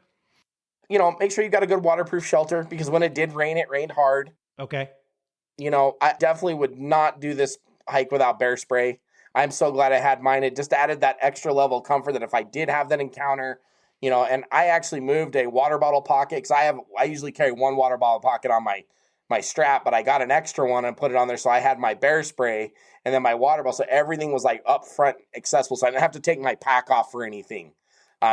[SPEAKER 2] Make sure you got a good waterproof shelter, because when it did rain, it rained hard.
[SPEAKER 1] Okay.
[SPEAKER 2] I definitely would not do this hike without bear spray. I'm so glad I had mine. It just added that extra level of comfort that if I did have that encounter, and I actually moved a water bottle pocket, because I usually carry one water bottle pocket on my strap, but I got an extra one and put it on there. So I had my bear spray and then my water bottle. So everything was like up front accessible. So I didn't have to take my pack off for anything.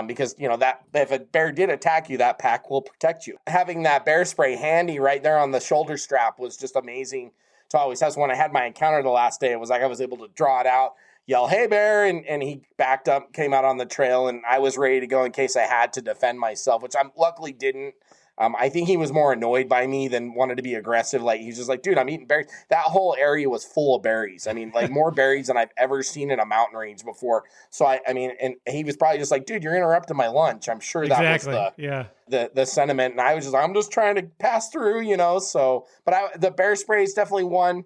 [SPEAKER 2] Because, that if a bear did attack you, that pack will protect you. Having that bear spray handy right there on the shoulder strap was just amazing to always have. So when I had my encounter the last day, it was like I was able to draw it out, yell, "Hey, bear," and he backed up, came out on the trail, and I was ready to go in case I had to defend myself, which I luckily didn't. I think he was more annoyed by me than wanted to be aggressive. Like, he's just like, "Dude, I'm eating berries." That whole area was full of berries. I mean, like more berries than I've ever seen in a mountain range before. So I mean, and he was probably just like, "Dude, you're interrupting my lunch." I'm sure that was the sentiment. And I was just like, I'm just trying to pass through, so, but the bear spray is definitely one.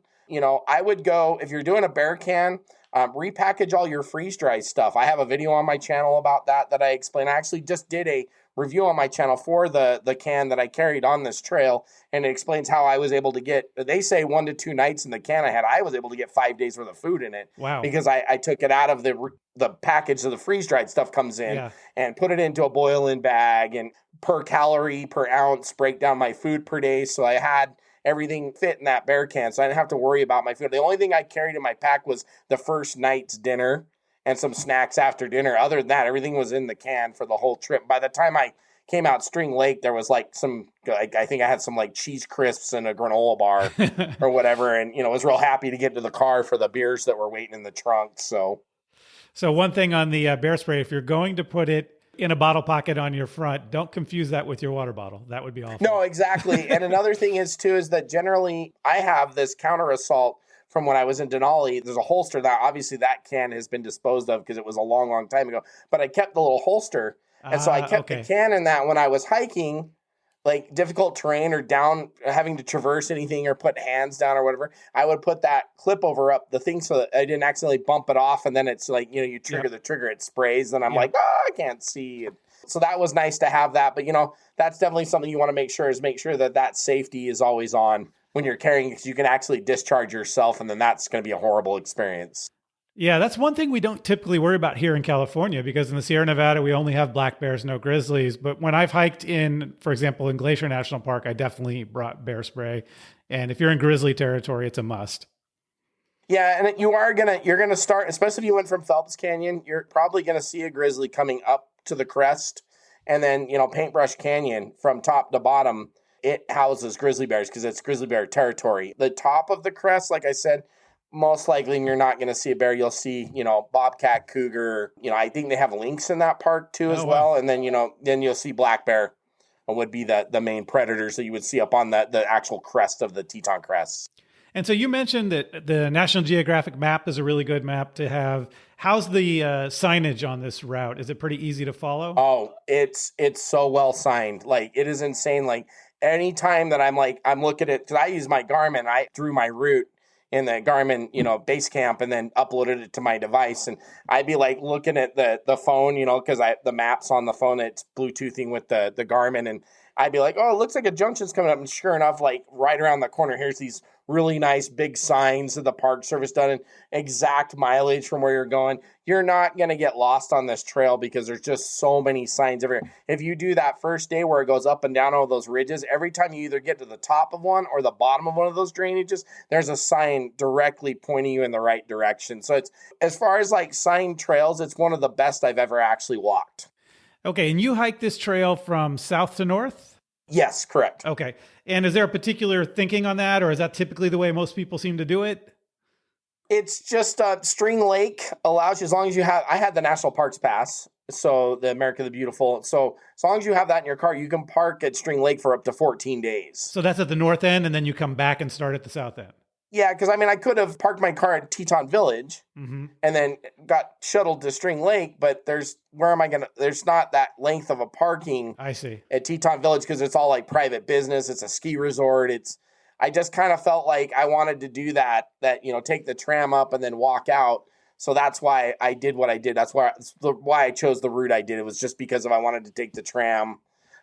[SPEAKER 2] I would go, if you're doing a bear can, repackage all your freeze dry stuff. I have a video on my channel about that I explain. I actually just did a review on my channel for the can that I carried on this trail, and it explains how I was able to get, they say 1 to 2 nights in the can I had. I was able to get 5 days worth of food in it.
[SPEAKER 1] Wow.
[SPEAKER 2] Because I took it out of the package of the freeze-dried stuff comes in and put it into a boil-in bag, and per calorie, per ounce, break down my food per day. So I had everything fit in that bear can, so I didn't have to worry about my food. The only thing I carried in my pack was the first night's dinner and some snacks after dinner. Other than that, everything was in the can for the whole trip. By the time I came out String Lake, there was like I think I had some like cheese crisps and a granola bar or whatever. And, was real happy to get to the car for the beers that were waiting in the trunk. So
[SPEAKER 1] one thing on the bear spray, if you're going to put it in a bottle pocket on your front, don't confuse that with your water bottle. That would be awful. No,
[SPEAKER 2] exactly. And another thing is that generally I have this counter assault from when I was in Denali. There's a holster that obviously that can has been disposed of because it was a long, long time ago, but I kept the little holster. And so I kept the can in that when I was hiking, like difficult terrain or down, having to traverse anything or put hands down or whatever, I would put that clip over up the thing so that I didn't accidentally bump it off. And then it's like, you trigger the trigger, it sprays. And I'm like, I can't see. So that was nice to have that. But, that's definitely something you want to make sure that safety is always on when you're carrying, because you can actually discharge yourself. And then that's going to be a horrible experience.
[SPEAKER 1] Yeah, that's one thing we don't typically worry about here in California, because in the Sierra Nevada, we only have black bears, no grizzlies. But when I've hiked in, for example, in Glacier National Park, I definitely brought bear spray. And if you're in grizzly territory, it's a must.
[SPEAKER 2] Yeah, and you're going to start, especially if you went from Phelps Canyon, you're probably going to see a grizzly coming up to the crest. And then, Paintbrush Canyon from top to bottom, it houses grizzly bears because it's grizzly bear territory. The top of the crest, like I said, most likely you're not going to see a bear. You'll see, bobcat, cougar. I think they have lynx in that park too as well. And then, then you'll see black bear would be the main predators that you would see up on the actual crest of the Teton Crest.
[SPEAKER 1] And so you mentioned that the National Geographic map is a really good map to have. How's the signage on this route? Is it pretty easy to follow?
[SPEAKER 2] Oh, it's so well signed. Like, it is insane. Like, anytime that I'm looking at, because I use my Garmin, I drew my route in the Garmin, base camp, and then uploaded it to my device. And I'd be like looking at the phone, because the map's on the phone, it's Bluetoothing with the Garmin. And I'd be like, oh, it looks like a junction's coming up. And sure enough, like right around the corner, here's these really nice big signs that the Park Service done and exact mileage from where you're going. You're not going to get lost on this trail because there's just so many signs everywhere. If you do that first day where it goes up and down all those ridges, every time you either get to the top of one or the bottom of one of those drainages, there's a sign directly pointing you in the right direction. So it's, as far as like signed trails, it's one of the best I've ever actually walked.
[SPEAKER 1] Okay, and you hike this trail from south to north?
[SPEAKER 2] Yes, correct.
[SPEAKER 1] Okay. And is there a particular thinking on that, or is that typically the way most people seem to do it?
[SPEAKER 2] It's just String Lake allows you, as long as you have, I had the National Parks Pass, so the America the Beautiful. So as long as you have that in your car, you can park at String Lake for up to 14 days.
[SPEAKER 1] So that's at the north end, and then you come back and start at the south end?
[SPEAKER 2] Yeah, because I could have parked my car at Teton Village and then got shuttled to String Lake, but there's not that length of a parking
[SPEAKER 1] I see
[SPEAKER 2] at Teton Village because it's all like private business. It's a ski resort. I just kind of felt like I wanted to do that, take the tram up and then walk out. So that's why I did what I did. That's why I chose the route I did. It was just because I wanted to take the tram.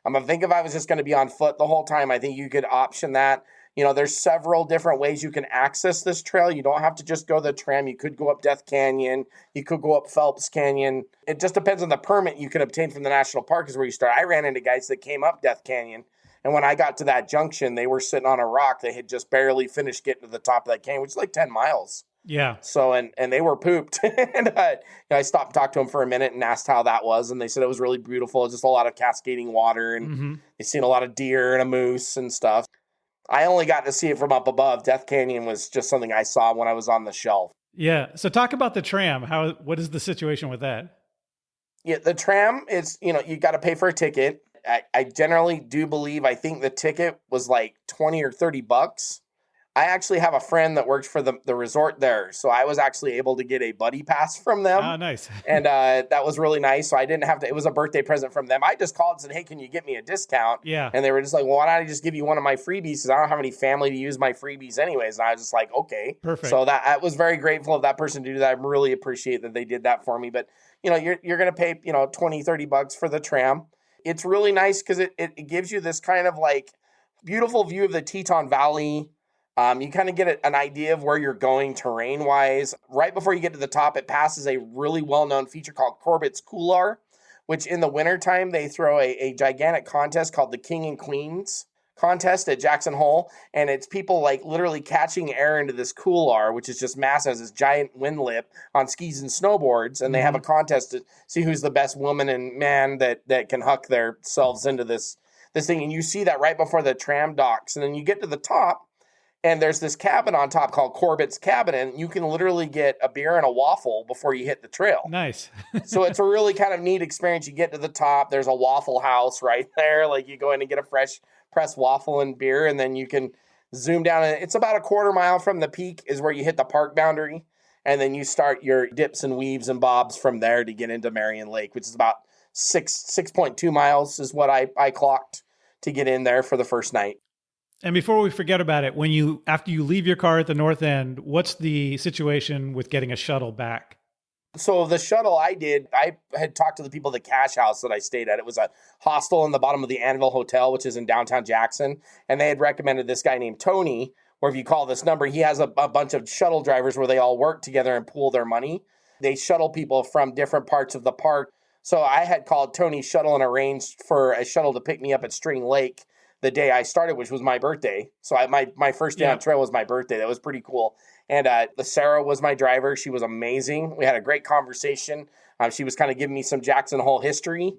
[SPEAKER 2] I think if I was just going to be on foot the whole time, I think you could option that. There's several different ways you can access this trail. You don't have to just go the tram. You could go up Death Canyon. You could go up Phelps Canyon. It just depends on the permit you can obtain from the national park is where you start. I ran into guys that came up Death Canyon, and when I got to that junction, they were sitting on a rock. They had just barely finished getting to the top of that canyon, which is like 10 miles.
[SPEAKER 1] Yeah.
[SPEAKER 2] So, and they were pooped. And I stopped and talked to them for a minute and asked how that was. And they said it was really beautiful. Just a lot of cascading water. And they seen a lot of deer and a moose and stuff. I only got to see it from up above. Death Canyon was just something I saw when I was on the shelf.
[SPEAKER 1] Yeah. So talk about the tram. What is the situation with that?
[SPEAKER 2] Yeah, the tram is, you got to pay for a ticket. I generally do believe, I think the ticket was like 20 or 30 bucks. I actually have a friend that works for the resort there. So I was actually able to get a buddy pass from them.
[SPEAKER 1] Oh, nice.
[SPEAKER 2] And that was really nice. So I didn't have to, it was a birthday present from them. I just called and said, hey, can you get me a discount?
[SPEAKER 1] Yeah.
[SPEAKER 2] And they were just like, well, why don't I just give you one of my freebies? Because I don't have any family to use my freebies anyways. And I was just like, okay.
[SPEAKER 1] Perfect.
[SPEAKER 2] So I was very grateful of that person to do that. I really appreciate that they did that for me. But, you're going to pay, 20, 30 bucks for the tram. It's really nice because it gives you this kind of like beautiful view of the Teton Valley. You kind of get an idea of where you're going terrain-wise. Right before you get to the top, it passes a really well-known feature called Corbett's Couloir, which in the wintertime, they throw a gigantic contest called the King and Queens contest at Jackson Hole. And it's people like literally catching air into this couloir, which is just massive, as this giant wind lip on skis and snowboards. And they have a contest to see who's the best woman and man that can huck themselves into this thing. And you see that right before the tram docks. And then you get to the top, and there's this cabin on top called Corbett's Cabin, and you can literally get a beer and a waffle before you hit the trail.
[SPEAKER 1] Nice.
[SPEAKER 2] So it's a really kind of neat experience. You get to the top, there's a Waffle House right there. Like you go in and get a fresh pressed waffle and beer, and then you can zoom down. And it's about a quarter mile from the peak is where you hit the park boundary. And then you start your dips and weaves and bobs from there to get into Marion Lake, which is about 6.2 miles is what I clocked to get in there for the first night.
[SPEAKER 1] And before we forget about it, after you leave your car at the north end, what's the situation with getting a shuttle back?
[SPEAKER 2] So the shuttle I had talked to the people at the Cash House that I stayed at. It was a hostel in the bottom of the Anvil Hotel, which is in downtown Jackson. And they had recommended this guy named Tony, or if you call this number, he has a bunch of shuttle drivers where they all work together and pool their money. They shuttle people from different parts of the park. So I had called Tony's shuttle and arranged for a shuttle to pick me up at String Lake the day I started, which was my birthday. So my first day on trail was my birthday. That was pretty cool. And Sarah was my driver. She was amazing. We had a great conversation. She was kind of giving me some Jackson Hole history,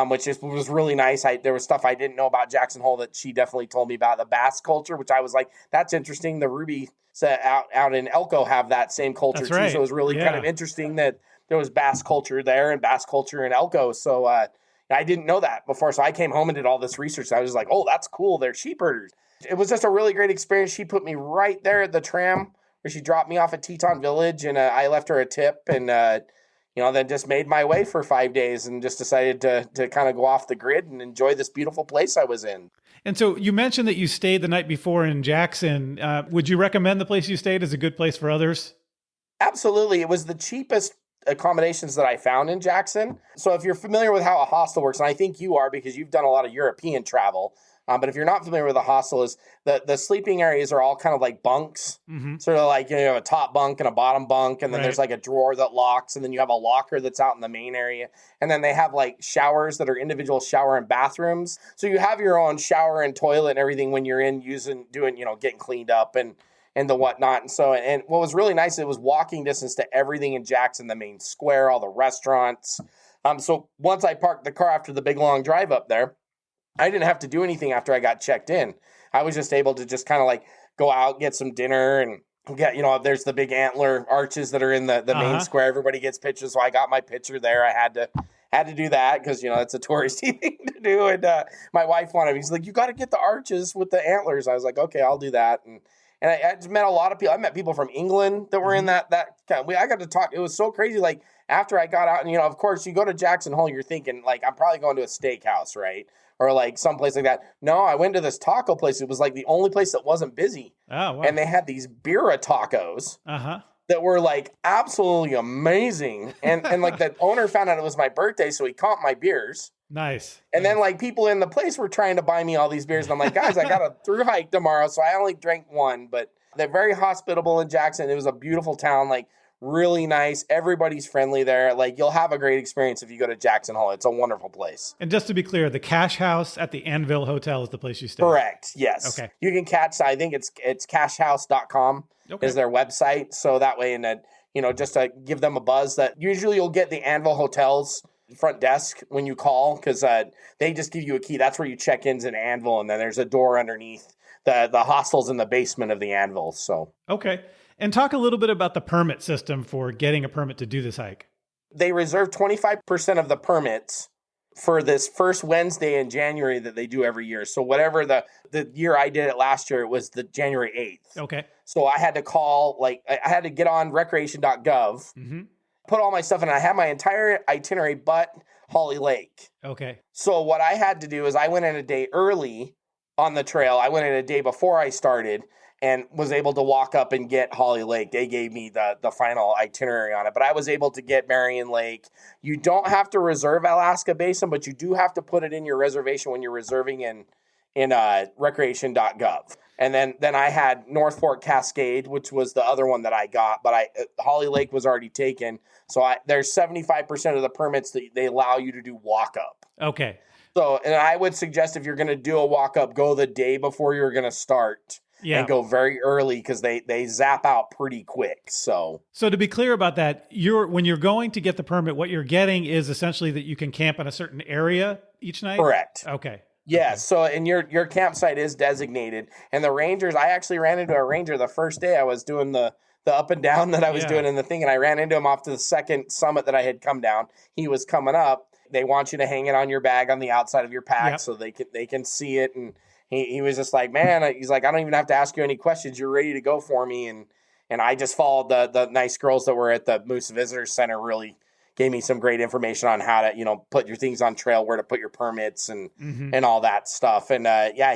[SPEAKER 2] which was really nice. There was stuff I didn't know about Jackson Hole that she definitely told me about. The bass culture, which I was like, that's interesting. The Ruby out in Elko have that same culture too.
[SPEAKER 1] Right.
[SPEAKER 2] So it was really kind of interesting that there was bass culture there and bass culture in Elko. So I didn't know that before. So I came home and did all this research. I was like, oh, that's cool. They're sheep herders. It was just a really great experience. She put me right there at the tram where she dropped me off at Teton Village, and I left her a tip, and then just made my way for 5 days and just decided to kind of go off the grid and enjoy this beautiful place I was in.
[SPEAKER 1] And so you mentioned that you stayed the night before in Jackson. Would you recommend the place you stayed as a good place for others?
[SPEAKER 2] Absolutely. It was the cheapest accommodations that I found in Jackson. So if you're familiar with how a hostel works, and I think you are because you've done a lot of European travel, but if you're not familiar with a hostel, is the sleeping areas are all kind of like bunks, sort of like, you have a top bunk and a bottom bunk, and then there's like a drawer that locks, and then you have a locker that's out in the main area, and then they have like showers that are individual shower and bathrooms. So you have your own shower and toilet and everything when you're in doing, getting cleaned up and the whatnot. And so, and what was really nice, it was walking distance to everything in Jackson, the main square, all the restaurants. So once I parked the car after the big long drive up there, I didn't have to do anything after I got checked in. I was just able to just kind of like go out, get some dinner, and get, there's the big antler arches that are in the main square. Everybody gets pictures. So I got my picture there. I had to do that because, it's a touristy thing to do. And my wife wanted me. She's like, you got to get the arches with the antlers. I was like, okay, I'll do that. And I just met a lot of people. I met people from England that were in that I got to talk. It was so crazy. Like after I got out, and, of course you go to Jackson Hole, you're thinking like, I'm probably going to a steakhouse, right? Or like someplace like that. No, I went to this taco place. It was like the only place that wasn't busy.
[SPEAKER 1] Oh, wow.
[SPEAKER 2] And they had these birra tacos that were like absolutely amazing. And like the owner found out it was my birthday, so he comped my beers.
[SPEAKER 1] Nice.
[SPEAKER 2] And then like people in the place were trying to buy me all these beers. And I'm like, guys, I got a thru hike tomorrow. So I only drank one, but they're very hospitable in Jackson. It was a beautiful town, like Really nice. Everybody's friendly there. Like, you'll have a great experience if you go to Jackson Hole. It's a wonderful place.
[SPEAKER 1] And just to be clear, the Cash House at the Anvil Hotel is the place you stay.
[SPEAKER 2] Correct. Yes.
[SPEAKER 1] Okay.
[SPEAKER 2] You can catch, I think it's cashhouse.com is their website. So that way, and then, just to give them a buzz, that usually you'll get the Anvil Hotel's front desk when you call, because they just give you a key. That's where you check in's in Anvil, and then there's a door underneath. The hostel's in the basement of the Anvil. So
[SPEAKER 1] okay. And talk a little bit about the permit system for getting a permit to do this hike.
[SPEAKER 2] They reserve 25% of the permits for this first Wednesday in January that they do every year. So whatever the year I did it last year, it was the January 8th.
[SPEAKER 1] Okay.
[SPEAKER 2] So I had to call, I had to get on recreation.gov, put all my stuff in. I had my entire itinerary but Holly Lake.
[SPEAKER 1] Okay.
[SPEAKER 2] So what I had to do is I went in a day early on the trail. I went in a day before I started and was able to walk up and get Holly Lake. They gave me the final itinerary on it, but I was able to get Marion Lake. You don't have to reserve Alaska Basin, but you do have to put it in your reservation when you're reserving in recreation.gov. And then I had North Fork Cascade, which was the other one that I got, but Holly Lake was already taken. So there's 75% of the permits that they allow you to do walk up.
[SPEAKER 1] Okay.
[SPEAKER 2] So, and I would suggest if you're going to do a walk up, go the day before you're going to start.
[SPEAKER 1] Yeah.
[SPEAKER 2] And go very early, because they zap out pretty quick. So
[SPEAKER 1] to be clear about that, when you're going to get the permit, what you're getting is essentially that you can camp in a certain area each night?
[SPEAKER 2] Correct.
[SPEAKER 1] Okay.
[SPEAKER 2] Yeah.
[SPEAKER 1] Okay.
[SPEAKER 2] So, and your campsite is designated. And the rangers, I actually ran into a ranger the first day I was doing the up and down that I was doing in the thing. And I ran into him off to the second summit that I had come down. He was coming up. They want you to hang it on your bag on the outside of your pack so they can see it. And he was just like, man, he's like, I don't even have to ask you any questions. You're ready to go for me. And I just followed the nice girls that were at the Moose Visitor Center, really gave me some great information on how to, put your things on trail, where to put your permits and all that stuff. And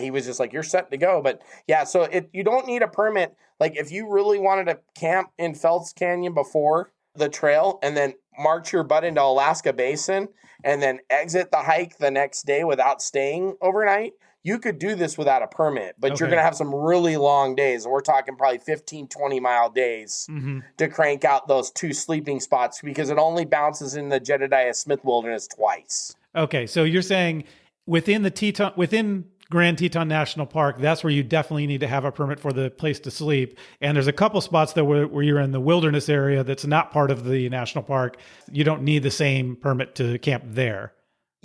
[SPEAKER 2] he was just like, you're set to go. But yeah, so you don't need a permit. Like, if you really wanted to camp in Phelps Canyon before the trail and then march your butt into Alaska Basin and then exit the hike the next day without staying overnight, you could do this without a permit, but you're going to have some really long days. We're talking probably 15, 20-mile days to crank out those 2 sleeping spots, because it only bounces in the Jedediah Smith Wilderness twice.
[SPEAKER 1] Okay, so you're saying within Grand Teton National Park, that's where you definitely need to have a permit for the place to sleep. And there's a couple spots there where you're in the wilderness area that's not part of the national park. You don't need the same permit to camp there.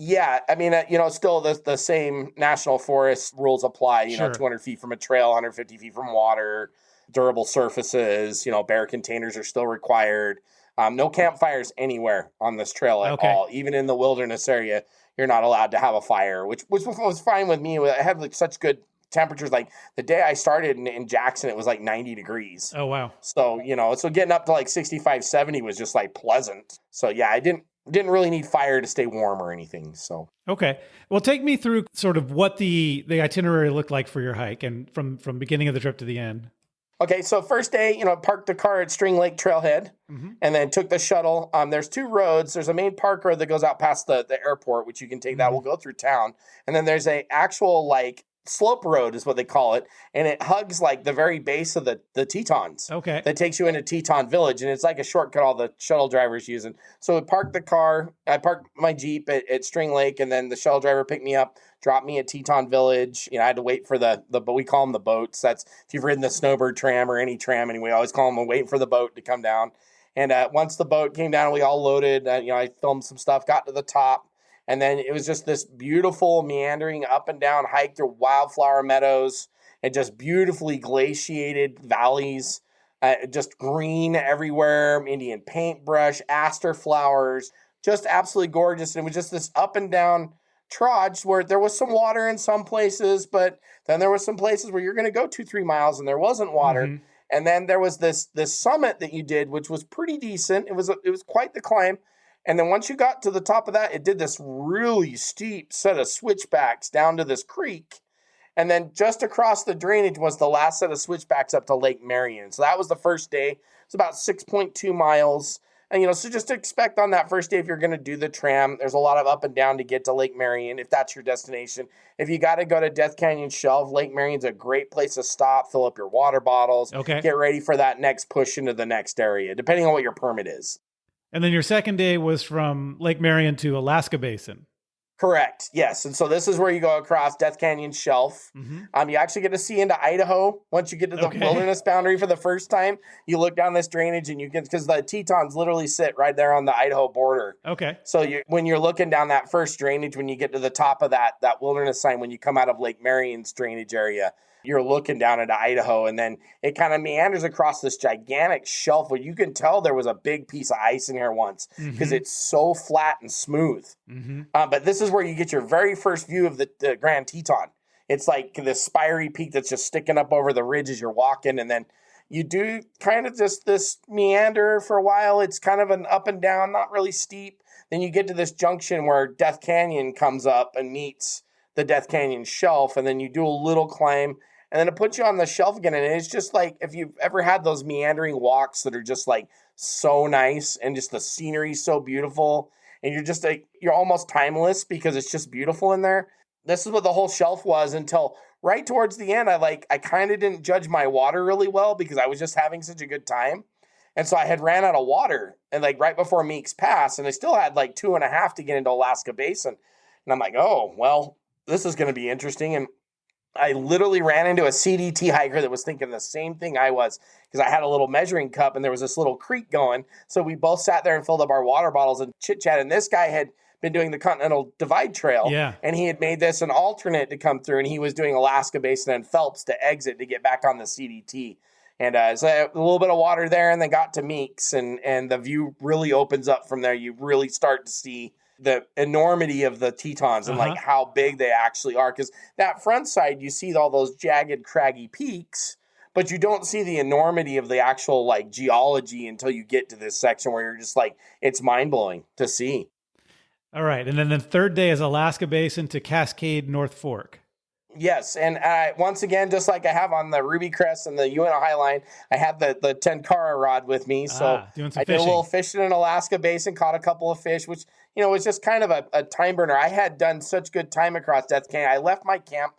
[SPEAKER 2] Yeah, I mean, still the same national forest rules apply, 200 feet from a trail, 150 feet from water, durable surfaces, bear containers are still required. No campfires anywhere on this trail at all. Even in the wilderness area, you're not allowed to have a fire, which was fine with me. I had such good temperatures. Like, the day I started in Jackson, it was 90 degrees.
[SPEAKER 1] Oh, wow.
[SPEAKER 2] So, so getting up to 65, 70 was just pleasant. So yeah, I didn't really need fire to stay warm or anything. So
[SPEAKER 1] okay, well, take me through sort of what the itinerary looked like for your hike, and from beginning of the trip to the end.
[SPEAKER 2] Okay, so first day, parked the car at String Lake Trailhead, and then took the shuttle. There's 2 roads. There's a main park road that goes out past the airport, which you can take. That will go through town, and then there's a actual slope road is what they call it, and it hugs the very base of the Tetons. Okay. That takes you into Teton Village, and it's like a shortcut all the shuttle drivers use. And so we parked the car. I parked my Jeep at String Lake, and then the shuttle driver picked me up, dropped me at Teton Village. I had to wait for but we call them the boats. That's, if you've ridden the Snowbird tram or any tram, anyway, I always call them waiting for the boat to come down. And once the boat came down, we all loaded. I filmed some stuff, got to the top. And then it was just this beautiful meandering up and down hike through wildflower meadows and just beautifully glaciated valleys, just green everywhere, Indian paintbrush, aster flowers, just absolutely gorgeous. And it was just this up and down trudge where there was some water in some places, but then there was some places where you're going to go 2-3 miles and there wasn't water. And then there was this summit that you did, which was pretty decent. It was quite the climb. And then once you got to the top of that, it did this really steep set of switchbacks down to this creek. And then just across the drainage was the last set of switchbacks up to Lake Marion. So that was the first day. It's about 6.2 miles. And, so just expect on that first day, if you're going to do the tram, there's a lot of up and down to get to Lake Marion, if that's your destination. If you got to go to Death Canyon Shelf, Lake Marion's a great place to stop, fill up your water bottles,
[SPEAKER 1] Okay.
[SPEAKER 2] get ready for that next push into the next area, depending on what your permit is.
[SPEAKER 1] And then your second day was from Lake Marion to Alaska Basin.
[SPEAKER 2] Correct. Yes. And so this is where you go across Death Canyon Shelf. You actually get to see into Idaho once you get to the wilderness boundary for the first time. You look down this drainage and you can, because the Tetons literally sit right there on the Idaho border.
[SPEAKER 1] Okay.
[SPEAKER 2] So when you're looking down that first drainage, when you get to the top of that wilderness sign, when you come out of Lake Marion's drainage area, you're looking down into Idaho, and then it kind of meanders across this gigantic shelf where you can tell there was a big piece of ice in here once because it's so flat and smooth. But this is where you get your very first view of the Grand Teton. It's like this spiry peak that's just sticking up over the ridge as you're walking, and then you do kind of just this meander for a while. It's kind of an up and down, not really steep. Then you get to this junction where Death Canyon comes up and meets the Death Canyon Shelf, and then you do a little climb, and then it puts you on the shelf again. And it's just like, if you've ever had those meandering walks that are just like so nice and just the scenery so beautiful, and you're just like, you're almost timeless because it's just beautiful in there. This is what the whole shelf was until right towards the end. I kind of didn't judge my water really well because I was just having such a good time. And so I had ran out of water, and like right before Meeks Pass, and I still had like 2.5 to get into Alaska Basin. And I'm like, oh, well, this is going to be interesting. And I literally ran into a CDT hiker that was thinking the same thing I was, because I had a little measuring cup and there was this little creek going. So we both sat there and filled up our water bottles and chit chat. And this guy had been doing the Continental Divide Trail.
[SPEAKER 1] Yeah.
[SPEAKER 2] And he had made this an alternate to come through, and he was doing Alaska Basin and Phelps to exit to get back on the CDT. And so a little bit of water there, and then got to Meeks, and the view really opens up from there. You really start to see the enormity of the Tetons and like how big they actually are. Because that front side, you see all those jagged, craggy peaks, but you don't see the enormity of the actual like geology until you get to this section where you're just like, it's mind blowing to see.
[SPEAKER 1] All right. And then the third day is Alaska Basin to Cascade North Fork.
[SPEAKER 2] Yes, and once again, just like I have on the Ruby Crest and the UNO Highline, I had the Tenkara rod with me. So
[SPEAKER 1] doing some
[SPEAKER 2] I did
[SPEAKER 1] fishing.
[SPEAKER 2] a little fishing in Alaska Basin, caught a couple of fish, which, was just kind of a time burner. I had done such good time across Death Canyon. I left my camp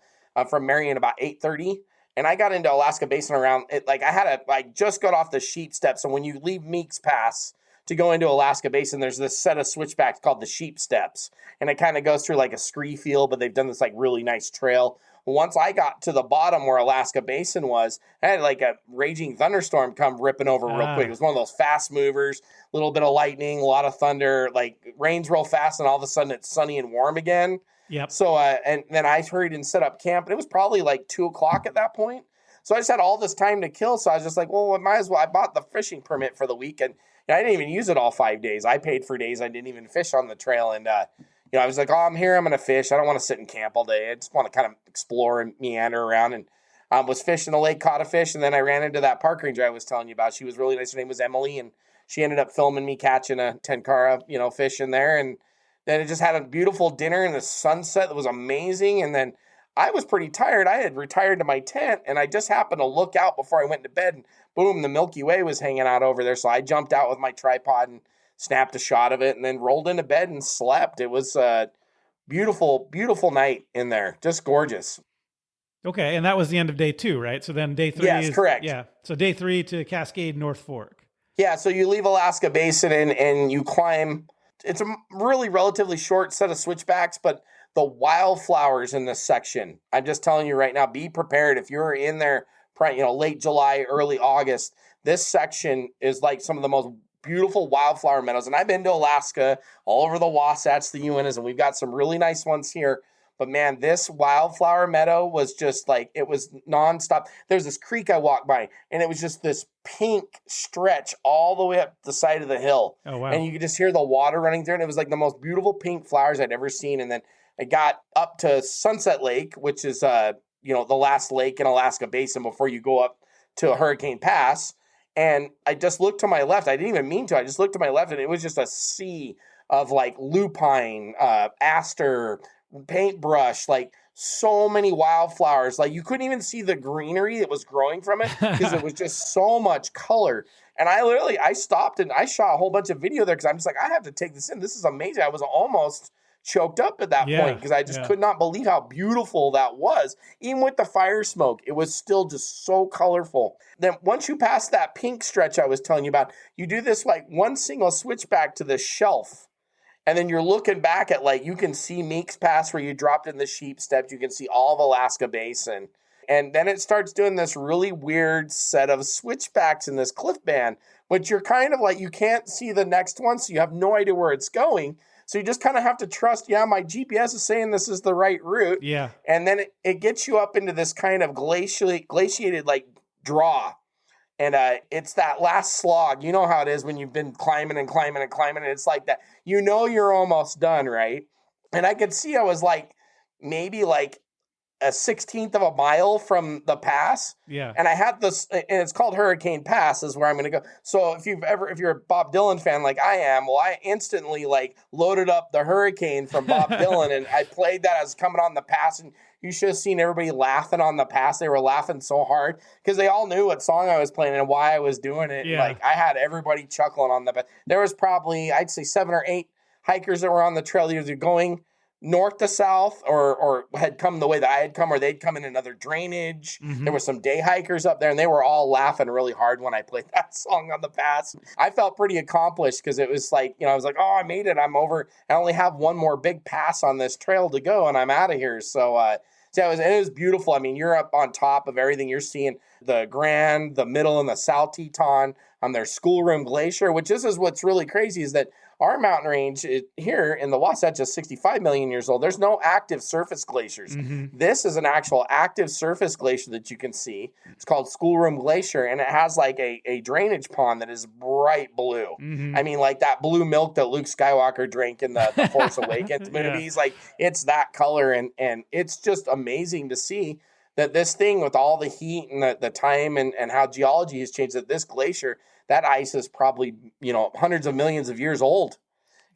[SPEAKER 2] from Marion about 8:30, and I got into Alaska Basin around it. Like I just got off the sheep steps. So when you leave Meeks Pass to go into Alaska Basin, there's this set of switchbacks called the sheep steps. And it kind of goes through like a scree field, but they've done this like really nice trail. Once I got to the bottom where Alaska Basin was, I had like a raging thunderstorm come ripping over real quick. It was one of those fast movers, a little bit of lightning, a lot of thunder, like rains real fast, and all of a sudden it's sunny and warm again.
[SPEAKER 1] Yep.
[SPEAKER 2] So, and then I hurried and set up camp, and it was probably like 2:00 at that point. So I just had all this time to kill. So I was just like, well, I might as well. I bought the fishing permit for the week, and I didn't even use it all 5 days. I paid for days I didn't even fish on the trail. And, I was like, oh, I'm here. I'm going to fish. I don't want to sit and camp all day. I just want to kind of explore and meander around. And was fishing the lake, caught a fish. And then I ran into that park ranger I was telling you about. She was really nice. Her name was Emily. And she ended up filming me catching a tenkara, fish in there. And then it just had a beautiful dinner and the sunset that was amazing. And then I was pretty tired. I had retired to my tent, and I just happened to look out before I went to bed, and boom, the Milky Way was hanging out over there. So I jumped out with my tripod and snapped a shot of it, and then rolled into bed and slept. It was a beautiful, beautiful night in there. Just gorgeous.
[SPEAKER 1] Okay, and that was the end of day 2, right? So then day 3
[SPEAKER 2] Yes, correct.
[SPEAKER 1] Yeah, so day 3 to Cascade North Fork.
[SPEAKER 2] Yeah, so you leave Alaska Basin and you climb. It's a really relatively short set of switchbacks, but the wildflowers in this section, I'm just telling you right now, be prepared. If you're in there, late July, early August, this section is like some of the most beautiful wildflower meadows. And I've been to Alaska, all over the Wasatch, the Uintas, and we've got some really nice ones here. But man, this wildflower meadow was just like, it was nonstop. There's this creek I walked by, and it was just this pink stretch all the way up the side of the hill.
[SPEAKER 1] Oh, wow.
[SPEAKER 2] And you could just hear the water running through, and it was like the most beautiful pink flowers I'd ever seen. And then I got up to Sunset Lake, which is, the last lake in Alaska Basin before you go up to Hurricane Pass. And I just looked to my left. I didn't even mean to. I just looked to my left, and it was just a sea of like lupine, aster, paintbrush, like so many wildflowers. Like you couldn't even see the greenery that was growing from it because it was just so much color. And I stopped and I shot a whole bunch of video there because I'm just like, I have to take this in. This is amazing. I was almost choked up at that point because I just could not believe how beautiful that was. Even with the fire smoke, it was still just so colorful. Then once you pass that pink stretch I was telling you about, you do this like one single switchback to the shelf. And then you're looking back at like, you can see Meeks Pass where you dropped in the sheep steps. You can see all of Alaska Basin. And then it starts doing this really weird set of switchbacks in this cliff band, which you're kind of like, you can't see the next one. So you have no idea where it's going. So you just kind of have to trust, my GPS is saying this is the right route.
[SPEAKER 1] Yeah.
[SPEAKER 2] And then it gets you up into this kind of glaciated like draw. And it's that last slog. You know how it is when you've been climbing and climbing and climbing. And it's like that. You're almost done, right? And I could see I was like maybe like a 16th of a mile from the pass.
[SPEAKER 1] Yeah.
[SPEAKER 2] And I had this, and it's called Hurricane Pass is where I'm going to go. So if you're a Bob Dylan fan like I am, well, I instantly like loaded up the Hurricane from Bob Dylan and I played that as coming on the pass, and you should have seen everybody laughing on the pass. They were laughing so hard because they all knew what song I was playing and why I was doing it.
[SPEAKER 1] Yeah.
[SPEAKER 2] Like I had everybody chuckling on the pass. There was probably, I'd say 7 or 8 hikers that were on the trail, either going north to south or had come the way that I had come, or they'd come in another drainage.
[SPEAKER 1] Mm-hmm.
[SPEAKER 2] There were some day hikers up there and they were all laughing really hard when I played that song on the pass. I felt pretty accomplished because it was like, I was like, oh, I made it. I'm over. I only have one more big pass on this trail to go and I'm out of here. So, it was beautiful. I mean, you're up on top of everything. You're seeing the Grand, the Middle, and the South Teton on their Schoolroom Glacier, which this is what's really crazy is that our mountain range here in the Wasatch is 65 million years old. There's no active surface glaciers.
[SPEAKER 1] Mm-hmm.
[SPEAKER 2] This is an actual active surface glacier that you can see. It's called Schoolroom Glacier, and it has like a drainage pond that is bright blue.
[SPEAKER 1] Mm-hmm.
[SPEAKER 2] I mean, like that blue milk that Luke Skywalker drank in the Force Awakens movies. Like, it's that color, and it's just amazing to see that this thing with all the heat and the time and how geology has changed, that this glacier, that ice is probably, hundreds of millions of years old.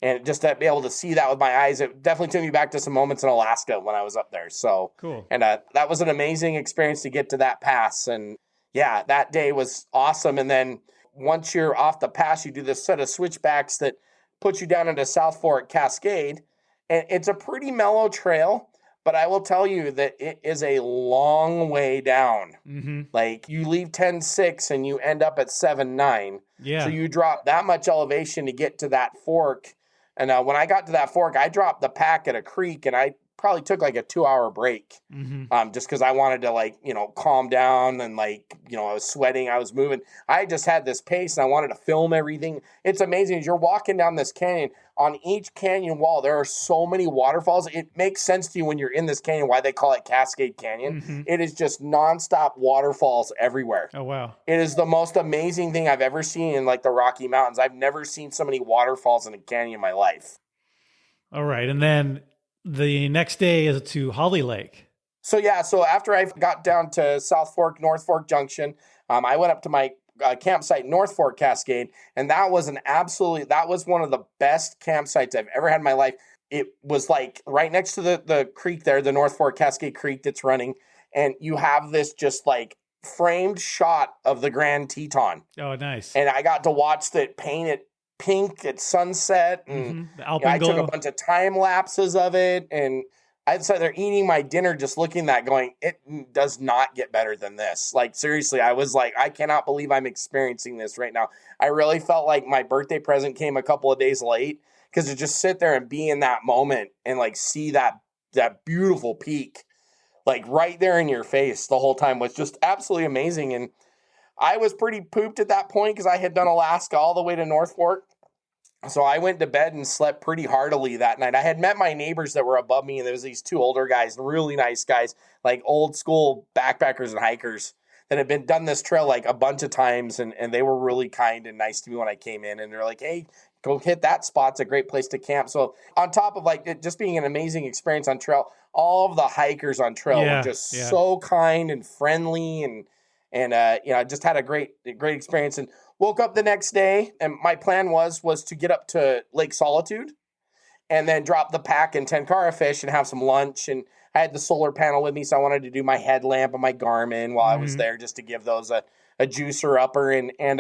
[SPEAKER 2] And just to be able to see that with my eyes, it definitely took me back to some moments in Alaska when I was up there. So
[SPEAKER 1] cool.
[SPEAKER 2] And that was an amazing experience to get to that pass. And yeah, that day was awesome. And then once you're off the pass, you do this set of switchbacks that puts you down into South Fork Cascade. And it's a pretty mellow trail. But I will tell you that it is a long way down.
[SPEAKER 1] Mm-hmm.
[SPEAKER 2] Like, you leave 10.6 and you end up at 7.9.
[SPEAKER 1] Yeah.
[SPEAKER 2] So you drop that much elevation to get to that fork. And when I got to that fork, I dropped the pack at a creek, and I probably took like a 2-hour break.
[SPEAKER 1] Mm-hmm.
[SPEAKER 2] Just because I wanted to calm down, and I was sweating, I was moving. I just had this pace and I wanted to film everything. It's amazing as you're walking down this canyon. On each canyon wall, there are so many waterfalls. It makes sense to you when you're in this canyon why they call it Cascade Canyon.
[SPEAKER 1] Mm-hmm.
[SPEAKER 2] It is just nonstop waterfalls everywhere.
[SPEAKER 1] Oh, wow.
[SPEAKER 2] It is the most amazing thing I've ever seen in the Rocky Mountains. I've never seen so many waterfalls in a canyon in my life.
[SPEAKER 1] All right. And then the next day is to Holly Lake. So
[SPEAKER 2] after I got down to South Fork, North Fork Junction, I went up to my campsite, North Fork Cascade, and that was one of the best campsites I've ever had in my life. It was like right next to the creek there, the North Fork Cascade Creek that's running, and you have this just like framed shot of the Grand Teton.
[SPEAKER 1] Oh, nice.
[SPEAKER 2] And I got to watch it painted pink at sunset, and
[SPEAKER 1] the alpenglow.
[SPEAKER 2] I took a bunch of time lapses of it, and I'd say they're eating my dinner just looking at that going, it does not get better than this. Like, seriously, I was like, I cannot believe I'm experiencing this right now. I really felt like my birthday present came a couple of days late, because to just sit there and be in that moment and see that beautiful peak, right there in your face the whole time was just absolutely amazing. And I was pretty pooped at that point because I had done Alaska all the way to North Fork. So I went to bed and slept pretty heartily that night. I had met my neighbors that were above me, and there was these 2 older guys, really nice guys, like old school backpackers and hikers that had done this trail a bunch of times, and they were really kind and nice to me when I came in, and they're like, hey, go hit that spot. It's a great place to camp. So on top of it just being an amazing experience on trail, all of the hikers on trail were just so kind and friendly, and I just had a great experience. And woke up the next day, and my plan was to get up to Lake Solitude and then drop the pack in Tenkara Fish and have some lunch. And I had the solar panel with me, so I wanted to do my headlamp and my Garmin while I was there, just to give those a juicer upper. And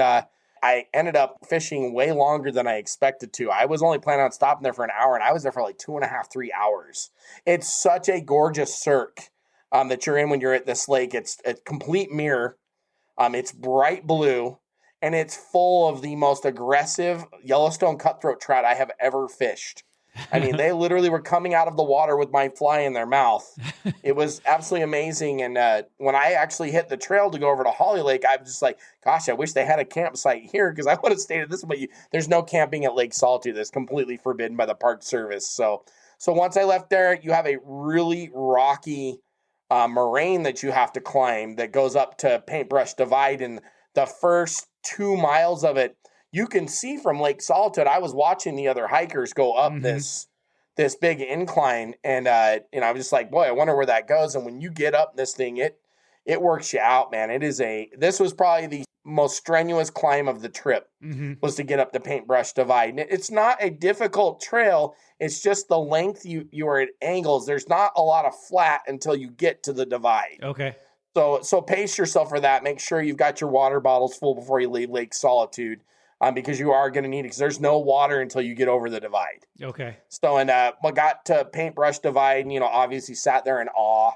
[SPEAKER 2] I ended up fishing way longer than I expected to. I was only planning on stopping there for an hour, and I was there for like 2.5, 3 hours. It's such a gorgeous cirque that you're in when you're at this lake. It's a complete mirror. It's bright blue, and it's full of the most aggressive Yellowstone cutthroat trout I have ever fished. I mean, they literally were coming out of the water with my fly in their mouth. It was absolutely amazing. And when I actually hit the trail to go over to Holly Lake, I was just like, gosh, I wish they had a campsite here because I would have stayed at this one. But there's no camping at Lake Solitude. That's completely forbidden by the Park Service. So once I left there, you have a really rocky moraine that you have to climb that goes up to Paintbrush Divide. And the first 2 miles of it, you can see from Lake Solitude. I was watching the other hikers go up this big incline, and I was just like, boy, I wonder where that goes. And when you get up this thing, it works you out, man. This was probably the most strenuous climb of the trip, was to get up the Paintbrush Divide. And it's not a difficult trail. It's just the length you are at angles. There's not a lot of flat until you get to the divide.
[SPEAKER 1] Okay.
[SPEAKER 2] So pace yourself for that. Make sure you've got your water bottles full before you leave Lake Solitude. Because you are going to need it, because there's no water until you get over the divide. Okay. So, and I got to Paintbrush Divide, and, obviously sat there in awe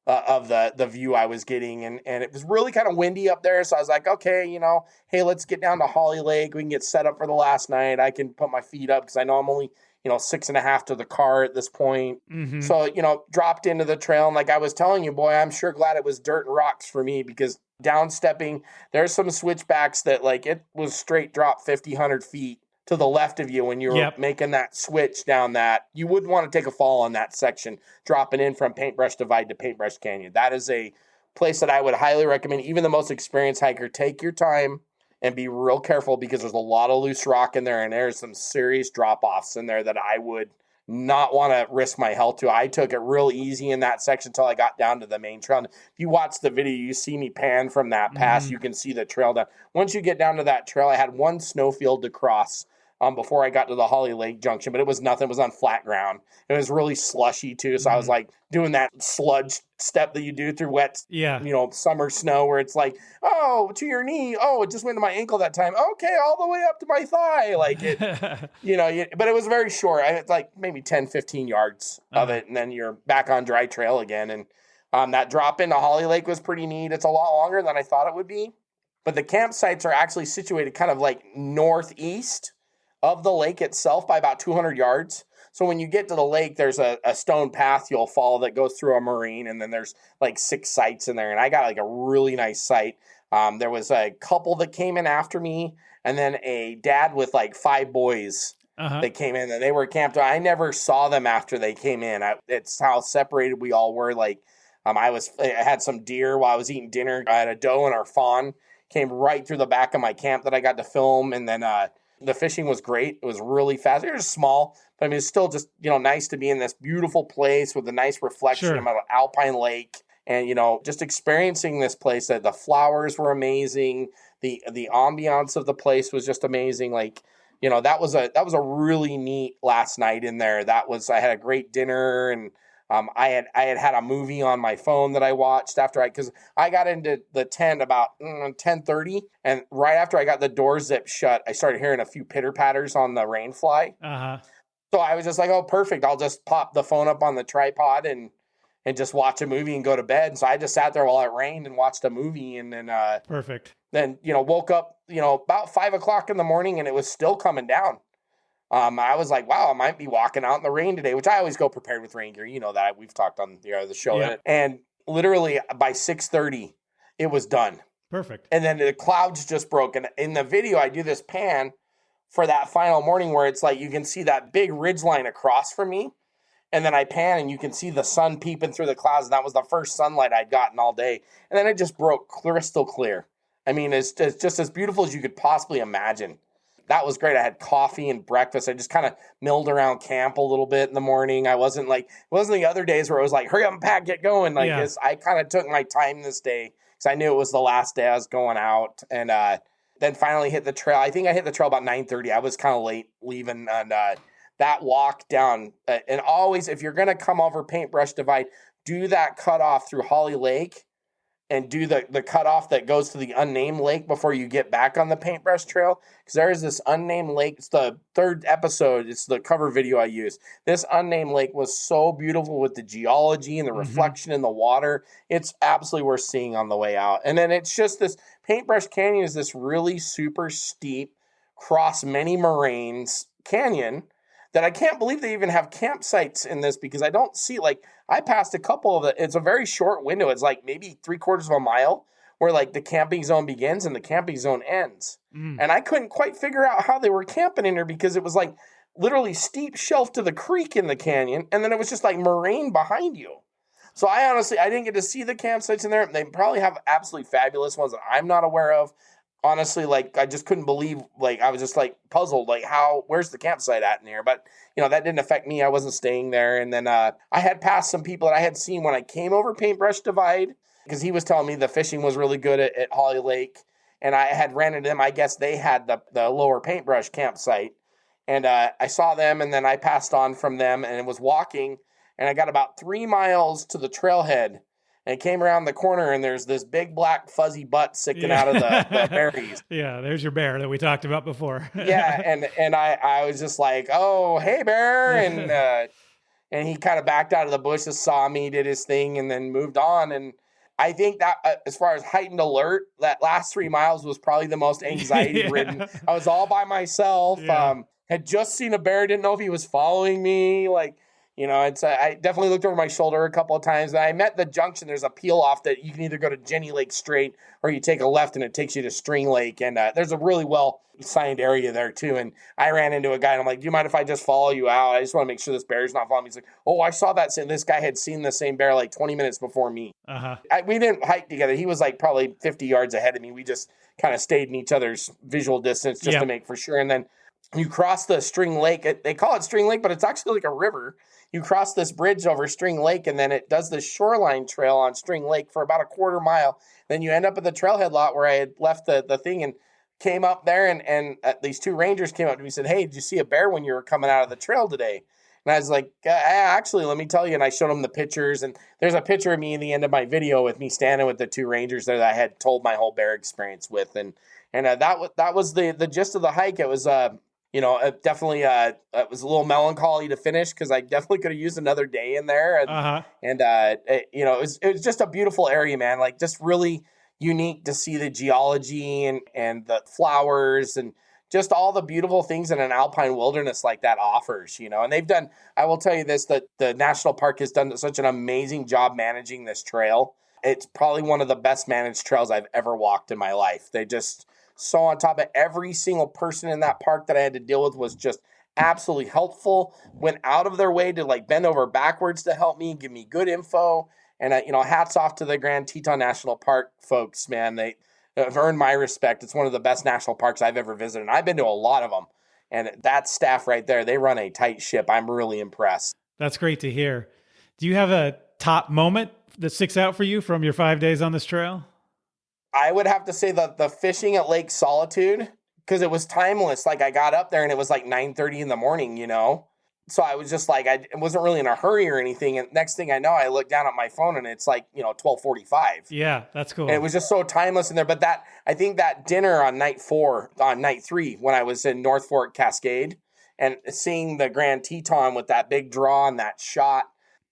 [SPEAKER 2] of the view I was getting. And it was really kind of windy up there. So I was like, okay, hey, let's get down to Holly Lake. We can get set up for the last night. I can put my feet up because I know I'm only, 6.5 to the car at this point. So, dropped into the trail. And like I was telling you, boy, I'm sure glad it was dirt and rocks for me, because downstepping, there's some switchbacks that it was straight drop 50, 100 feet to the left of you when you were making that switch down that. You wouldn't want to take a fall on that section, dropping in from Paintbrush Divide to Paintbrush Canyon. That is a place that I would highly recommend. Even the most experienced hiker, take your time and be real careful, because there's a lot of loose rock in there, and there's some serious drop-offs in there that I would not want to risk my health to. I took it real easy in that section until I got down to the main trail. And if you watch the video, you see me pan from that pass. You can see the trail down. Once you get down to that trail, I had one snowfield to cross before I got to the Holly Lake Junction, but it was nothing. It was on flat ground. It was really slushy too. So I was like doing that sludge step that you do through wet, summer snow, where it's like, oh, to your knee. Oh, it just went to my ankle that time. Okay, all the way up to my thigh. Like it, but it was very short. It's like maybe 10, 15 yards of it. And then you're back on dry trail again. And that drop into Holly Lake was pretty neat. It's a lot longer than I thought it would be. But the campsites are actually situated kind of like northeast of the lake itself by about 200 yards. So when you get to the lake, there's a stone path you'll follow that goes through a moraine, and then there's like 6 sites in there. And I got like a really nice site. There was a couple that came in after me, and then a dad with like 5 boys that came in, and they were camped. I never saw them after they came in. It's how separated we all were. Like I had some deer while I was eating dinner. I had a doe and our fawn came right through the back of my camp that I got to film, and then the fishing was great. It was really fast. It was small, but I mean, it's still just, nice to be in this beautiful place with a nice reflection of an alpine lake, and, just experiencing this place. That the flowers were amazing. The ambiance of the place was just amazing. Like, that was a really neat last night in there. I had a great dinner, and I had a movie on my phone that I watched because I got into the tent about 10:30, and right after I got the door zip shut, I started hearing a few pitter patters on the rainfly. So I was just like, oh, perfect. I'll just pop the phone up on the tripod and just watch a movie and go to bed. So I just sat there while it rained and watched a movie, and then perfect. Then woke up about 5 o'clock in the morning, and it was still coming down. I was like, wow, I might be walking out in the rain today, which I always go prepared with rain gear. You know that. We've talked on the show. Yeah. And literally by 6:30, it was done. Perfect. And then the clouds just broke. And in the video, I do this pan for that final morning where it's like you can see that big ridge line across from me. And then I pan and you can see the sun peeping through the clouds. And that was the first sunlight I'd gotten all day. And then it just broke crystal clear. I mean, it's just as beautiful as you could possibly imagine. That was great. I had coffee and breakfast. I just kind of milled around camp a little bit in the morning. It wasn't the other days where it was like, hurry up and pack, get going. I kind of took my time this day because I knew it was the last day I was going out. And then finally hit the trail. I think I hit the trail about 9:30. I was kind of late leaving. And that walk down, and always, if you're going to come over Paintbrush Divide, do that cutoff through Holly Lake and do the cutoff that goes to the unnamed lake before you get back on the paintbrush trail. Because there is this unnamed lake. It's the third episode. It's the cover video I use. This unnamed lake was so beautiful with the geology and the reflection in the water. It's absolutely worth seeing on the way out. And then it's just this Paintbrush Canyon is this really super steep, cross many moraines canyon that I can't believe they even have campsites in this, because I don't see, like, I passed a couple of it. It's a very short window. It's like maybe 3/4 of a mile where like the camping zone begins and the camping zone ends. And I couldn't quite figure out how they were camping in there, because it was like literally steep shelf to the creek in the canyon. And then it was just like moraine behind you. So I didn't get to see the campsites in there. They probably have absolutely fabulous ones that I'm not aware of. Honestly, like, I just couldn't believe, like, I was just like puzzled, like, where's the campsite at in here? But, that didn't affect me. I wasn't staying there. And then I had passed some people that I had seen when I came over Paintbrush Divide, because he was telling me the fishing was really good at Holly Lake. And I had ran into them. I guess they had the lower paintbrush campsite. And I saw them, and then I passed on from them and was walking. And I got about 3 miles to the trailhead. And came around the corner, and there's this big black fuzzy butt sticking out of the berries.
[SPEAKER 1] Yeah, there's your bear that we talked about before.
[SPEAKER 2] Yeah, and I was just like, oh, hey, bear. And he kind of backed out of the bushes, saw me, did his thing, and then moved on. And I think that as far as heightened alert, that last 3 miles was probably the most anxiety-ridden. I was all by myself, had just seen a bear, didn't know if he was following me, like... I definitely looked over my shoulder a couple of times. And I met the junction. There's a peel off that you can either go to Jenny Lake straight, or you take a left and it takes you to String Lake. And there's a really well-signed area there too. And I ran into a guy and I'm like, do you mind if I just follow you out? I just want to make sure this bear's not following me. He's like, oh, I saw that. This guy had seen the same bear like 20 minutes before me. We didn't hike together. He was like probably 50 yards ahead of me. We just kind of stayed in each other's visual distance just to make for sure. And then you cross the String Lake. They call it String Lake, but it's actually like a river. You cross this bridge over String Lake, and then it does the shoreline trail on String Lake for about a 1/4 mile. Then you end up at the trailhead lot where I had left the thing, and came up there, and these 2 rangers came up to me and said, hey, did you see a bear when you were coming out of the trail today? And I was like, actually, let me tell you. And I showed them the pictures, and there's a picture of me in the end of my video with me standing with the 2 rangers there that I had told my whole bear experience with. And that was the gist of the hike. It was definitely it was a little melancholy to finish, because I definitely could have used another day in there. It was just a beautiful area, man. Like, just really unique to see the geology and the flowers and just all the beautiful things that an alpine wilderness like that offers, And they've done, I will tell you this, that the national park has done such an amazing job managing this trail. It's probably one of the best managed trails I've ever walked in my life. They just... So on top of every single person in that park that I had to deal with was just absolutely helpful, went out of their way to like bend over backwards to help me, give me good info. And, hats off to the Grand Teton National Park folks, man. They have earned my respect. It's one of the best national parks I've ever visited. And I've been to a lot of them. And that staff right there, they run a tight ship. I'm really impressed.
[SPEAKER 1] That's great to hear. Do you have a top moment that sticks out for you from your 5 days on this trail?
[SPEAKER 2] I would have to say the fishing at Lake Solitude, because it was timeless. Like, I got up there and it was like 9:30 in the morning, So I was just like, I wasn't really in a hurry or anything. And next thing I know, I look down at my phone and it's like, 12:45.
[SPEAKER 1] Yeah, that's cool.
[SPEAKER 2] And it was just so timeless in there. But I think that dinner on night 3, when I was in North Fork Cascade and seeing the Grand Teton with that big draw and that shot,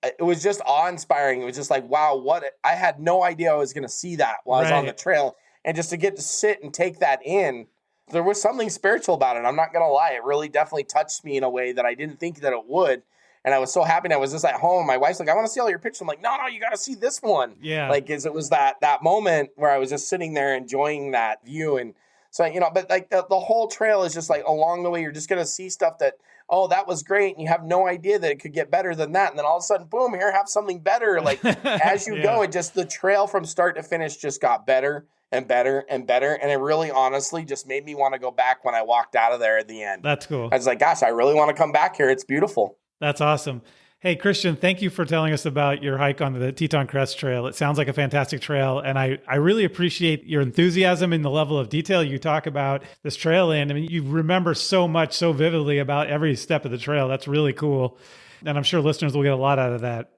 [SPEAKER 2] it was just awe-inspiring. It was just like, wow, I had no idea I was going to see that while I was on the trail. And just to get to sit and take that in, there was something spiritual about it. I'm not going to lie. It really definitely touched me in a way that I didn't think that it would. And I was so happy. And I was just at home. My wife's like, I want to see all your pictures. I'm like, no, you got to see this one.
[SPEAKER 1] Yeah.
[SPEAKER 2] Like, it was that moment where I was just sitting there enjoying that view. And so, but like the whole trail is just like along the way, you're just going to see stuff that, oh, that was great. And you have no idea that it could get better than that. And then all of a sudden, boom, here, have something better. Like, as you go, the trail from start to finish just got better and better and better. And it really honestly just made me want to go back when I walked out of there at the end.
[SPEAKER 1] That's cool.
[SPEAKER 2] I was like, gosh, I really want to come back here. It's beautiful.
[SPEAKER 1] That's awesome. Hey, Christian, thank you for telling us about your hike on the Teton Crest Trail. It sounds like a fantastic trail, and I really appreciate your enthusiasm and the level of detail you talk about this trail in. I mean, you remember so much, so vividly about every step of the trail. That's really cool, and I'm sure listeners will get a lot out of that.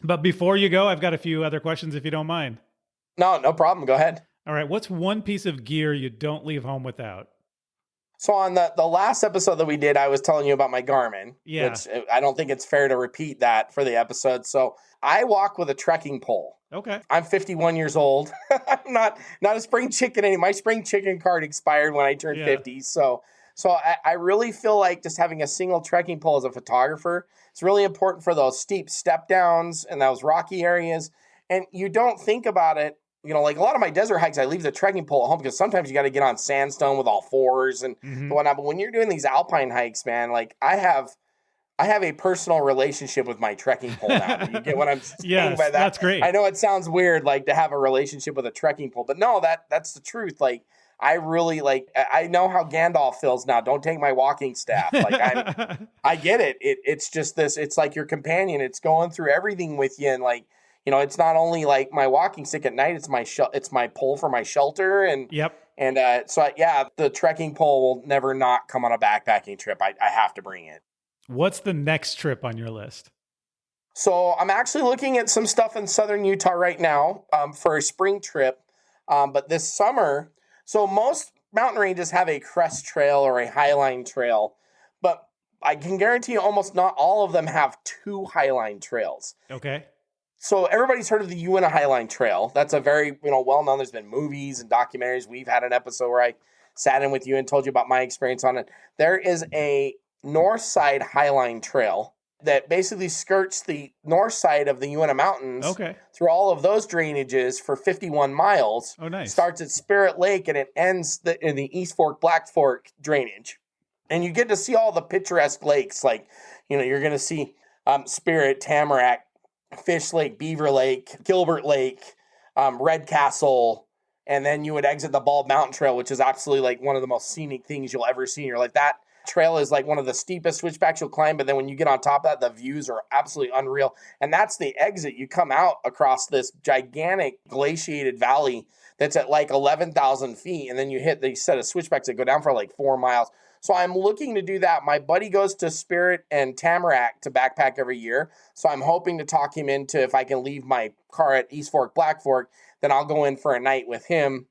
[SPEAKER 1] But before you go, I've got a few other questions, if you don't mind.
[SPEAKER 2] No problem. Go ahead.
[SPEAKER 1] All right. What's one piece of gear you don't leave home without?
[SPEAKER 2] So on the last episode that we did, I was telling you about my Garmin,
[SPEAKER 1] Yeah.
[SPEAKER 2] which I don't think it's fair to repeat that for the episode. So I walk with a trekking pole.
[SPEAKER 1] Okay.
[SPEAKER 2] I'm 51 years old. I'm not a spring chicken anymore. My spring chicken card expired when I turned 50. So I really feel like just having a single trekking pole as a photographer, it's really important for those steep step downs and those rocky areas. And you don't think about it, like a lot of my desert hikes, I leave the trekking pole at home because sometimes you got to get on sandstone with all fours and whatnot. But when you're doing these alpine hikes, man, like I have a personal relationship with my trekking pole now. You get what I'm saying by that?
[SPEAKER 1] That's great.
[SPEAKER 2] I know it sounds weird, like to have a relationship with a trekking pole, but no, that's the truth. Like I really I know how Gandalf feels now. Don't take my walking staff. Like I get it. It's just this. It's like your companion. It's going through everything with you, and like it's not only like my walking stick at night. It's my pole for my shelter, and
[SPEAKER 1] yep.
[SPEAKER 2] And the trekking pole will never not come on a backpacking trip. I have to bring it.
[SPEAKER 1] What's the next trip on your list?
[SPEAKER 2] So I'm actually looking at some stuff in southern Utah right now for a spring trip. But this summer, so most mountain ranges have a crest trail or a highline trail, but I can guarantee you almost not all of them have two highline trails.
[SPEAKER 1] Okay.
[SPEAKER 2] So everybody's heard of the Uinta Highline Trail. That's a very well-known. There's been movies and documentaries. We've had an episode where I sat in with you and told you about my experience on it. There is a north side Highline Trail that basically skirts the north side of the Uinta Mountains through all of those drainages for 51 miles.
[SPEAKER 1] Oh, nice.
[SPEAKER 2] Starts at Spirit Lake and it ends in the East Fork, Black Fork drainage. And you get to see all the picturesque lakes. Like, you're going to see Spirit, Tamarack, Fish Lake, Beaver Lake, Gilbert Lake, Red Castle, and then you would exit the Bald Mountain Trail, which is absolutely like one of the most scenic things you'll ever see. You're like, that trail is like one of the steepest switchbacks you'll climb, but then when you get on top of that, the views are absolutely unreal. And that's the exit. You come out across this gigantic glaciated valley that's at like 11,000 feet, and then you hit the set of switchbacks that go down for like 4 miles. So I'm looking to do that. My buddy goes to Spirit and Tamarack to backpack every year. So I'm hoping to talk him into, if I can leave my car at East Fork, Black Fork, then I'll go in for a night with him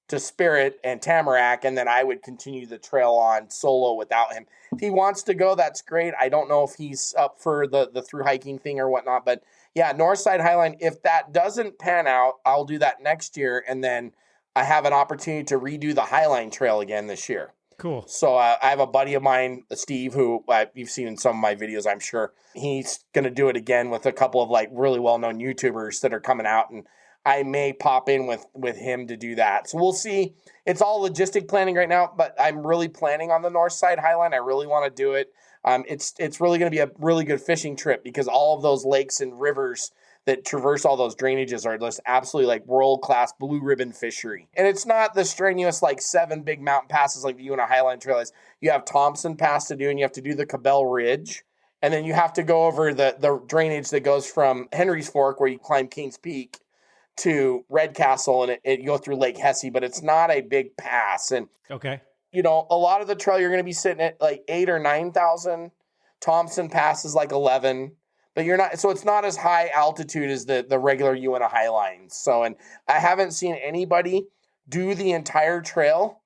[SPEAKER 2] to Spirit and Tamarack, and then I would continue the trail on solo without him. If he wants to go, that's great. I don't know if he's up for the thru hiking thing or whatnot, but yeah, Northside Highline. If that doesn't pan out, I'll do that next year, and then I have an opportunity to redo the Highline Trail again this year.
[SPEAKER 1] Cool.
[SPEAKER 2] So I have a buddy of mine, Steve, who you've seen in some of my videos, I'm sure. He's going to do it again with a couple of like really well-known YouTubers that are coming out, and I may pop in with him to do that. So we'll see. It's all logistic planning right now, but I'm really planning on the North Side Highline. I really want to do it. It's really going to be a really good fishing trip because all of those lakes and rivers that traverse all those drainages are just absolutely like world-class blue ribbon fishery. And it's not the strenuous like 7 big mountain passes like the Uinta Highline Trail is. You have Thompson Pass to do, and you have to do the Cabell Ridge. And then you have to go over the drainage that goes from Henry's Fork, where you climb Kings Peak, to Red Castle, and you go through Lake Hesse, but it's not a big pass. And
[SPEAKER 1] okay,
[SPEAKER 2] a lot of the trail you're going to be sitting at like 8,000 or 9,000. Thompson Pass is like 11, but you're not. So it's not as high altitude as the regular Uinta Highlines. So, and I haven't seen anybody do the entire trail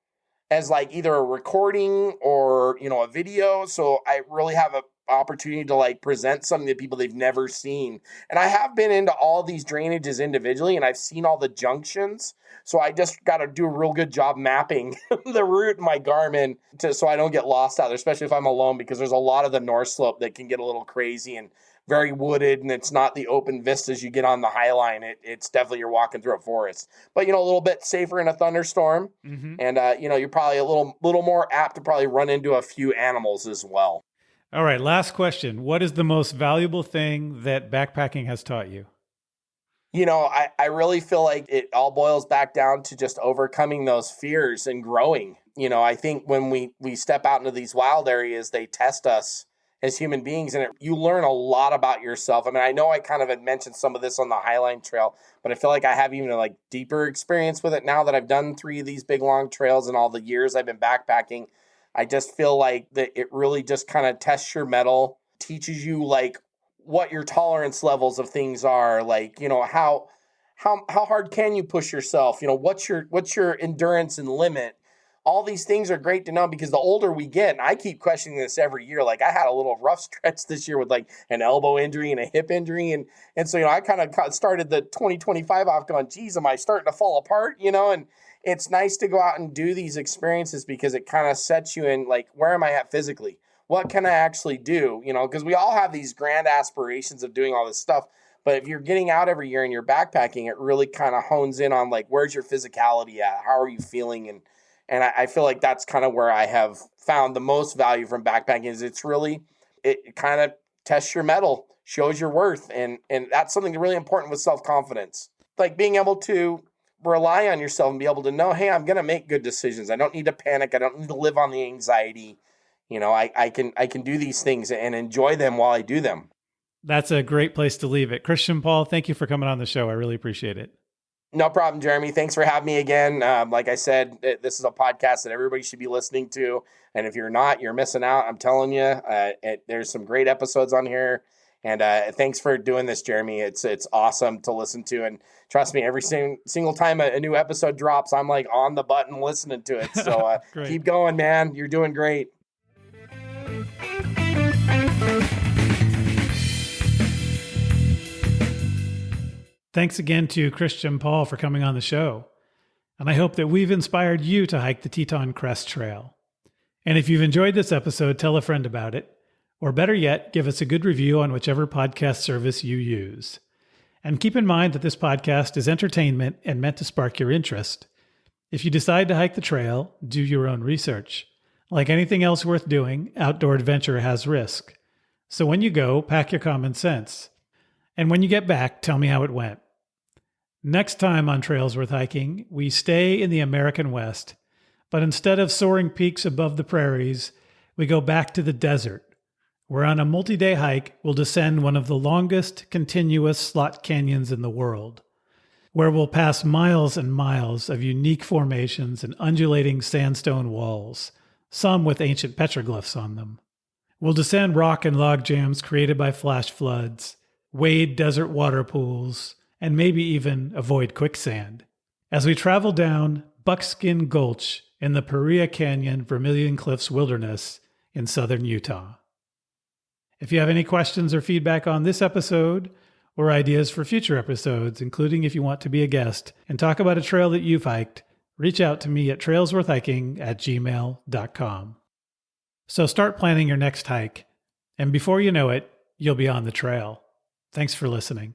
[SPEAKER 2] as like either a recording or a video. So I really have a opportunity to like present something to people they've never seen. And I have been into all these drainages individually, and I've seen all the junctions. So I just got to do a real good job mapping the route in my Garmin so I don't get lost out there, especially if I'm alone, because there's a lot of the North Slope that can get a little crazy and very wooded, and it's not the open vistas you get on the Highline. It's definitely you're walking through a forest, but a little bit safer in a thunderstorm. And you're probably a little more apt to probably run into a few animals as well.
[SPEAKER 1] All right, last question. What is the most valuable thing that backpacking has taught you?
[SPEAKER 2] I really feel like it all boils back down to just overcoming those fears and growing. I think when we step out into these wild areas, they test us as human beings, and you learn a lot about yourself. I mean, I know I kind of had mentioned some of this on the Highline Trail, but I feel like I have even a deeper experience with it now that I've done 3 of these big long trails and all the years I've been backpacking. I just feel like that it really just kind of tests your mettle, teaches you what your tolerance levels of things are, how hard can you push yourself? What's your endurance and limit? All these things are great to know, because the older we get, and I keep questioning this every year. Like, I had a little rough stretch this year with like an elbow injury and a hip injury. And so, I kind of started the 2025 off going, geez, am I starting to fall apart? And it's nice to go out and do these experiences, because it kind of sets you in, like, where am I at physically? What can I actually do? Because we all have these grand aspirations of doing all this stuff. But if you're getting out every year and you're backpacking, it really kind of hones in on, like, where's your physicality at? How are you feeling? And I feel like that's kind of where I have found the most value from backpacking. Is it kind of tests your mettle, shows your worth. And that's something really important with self-confidence. Like, being able to rely on yourself and be able to know, hey, I'm going to make good decisions. I don't need to panic. I don't need to live on the anxiety. I can do these things and enjoy them while I do them.
[SPEAKER 1] That's a great place to leave it. Christian Paul, thank you for coming on the show. I really appreciate it.
[SPEAKER 2] No problem, Jeremy. Thanks for having me again. Like I said, this is a podcast that everybody should be listening to. And if you're not, you're missing out. I'm telling you, there's some great episodes on here. And thanks for doing this, Jeremy. It's awesome to listen to. And trust me, every single time a new episode drops, I'm like on the button listening to it. So keep going, man. You're doing great.
[SPEAKER 1] Thanks again to Christian Paul for coming on the show. And I hope that we've inspired you to hike the Teton Crest Trail. And if you've enjoyed this episode, tell a friend about it. Or better yet, give us a good review on whichever podcast service you use. And keep in mind that this podcast is entertainment and meant to spark your interest. If you decide to hike the trail, do your own research. Like anything else worth doing, outdoor adventure has risk. So when you go, pack your common sense. And when you get back, tell me how it went. Next time on Trails Worth Hiking, we stay in the American West, but instead of soaring peaks above the prairies, we go back to the desert, where on a multi-day hike, we'll descend one of the longest continuous slot canyons in the world, where we'll pass miles and miles of unique formations and undulating sandstone walls, some with ancient petroglyphs on them. We'll descend rock and log jams created by flash floods, wade desert water pools, and maybe even avoid quicksand, as we travel down Buckskin Gulch in the Paria Canyon Vermilion Cliffs Wilderness in southern Utah. If you have any questions or feedback on this episode, or ideas for future episodes, including if you want to be a guest and talk about a trail that you've hiked, reach out to me at trailsworthhiking@gmail.com. So start planning your next hike, and before you know it, you'll be on the trail. Thanks for listening.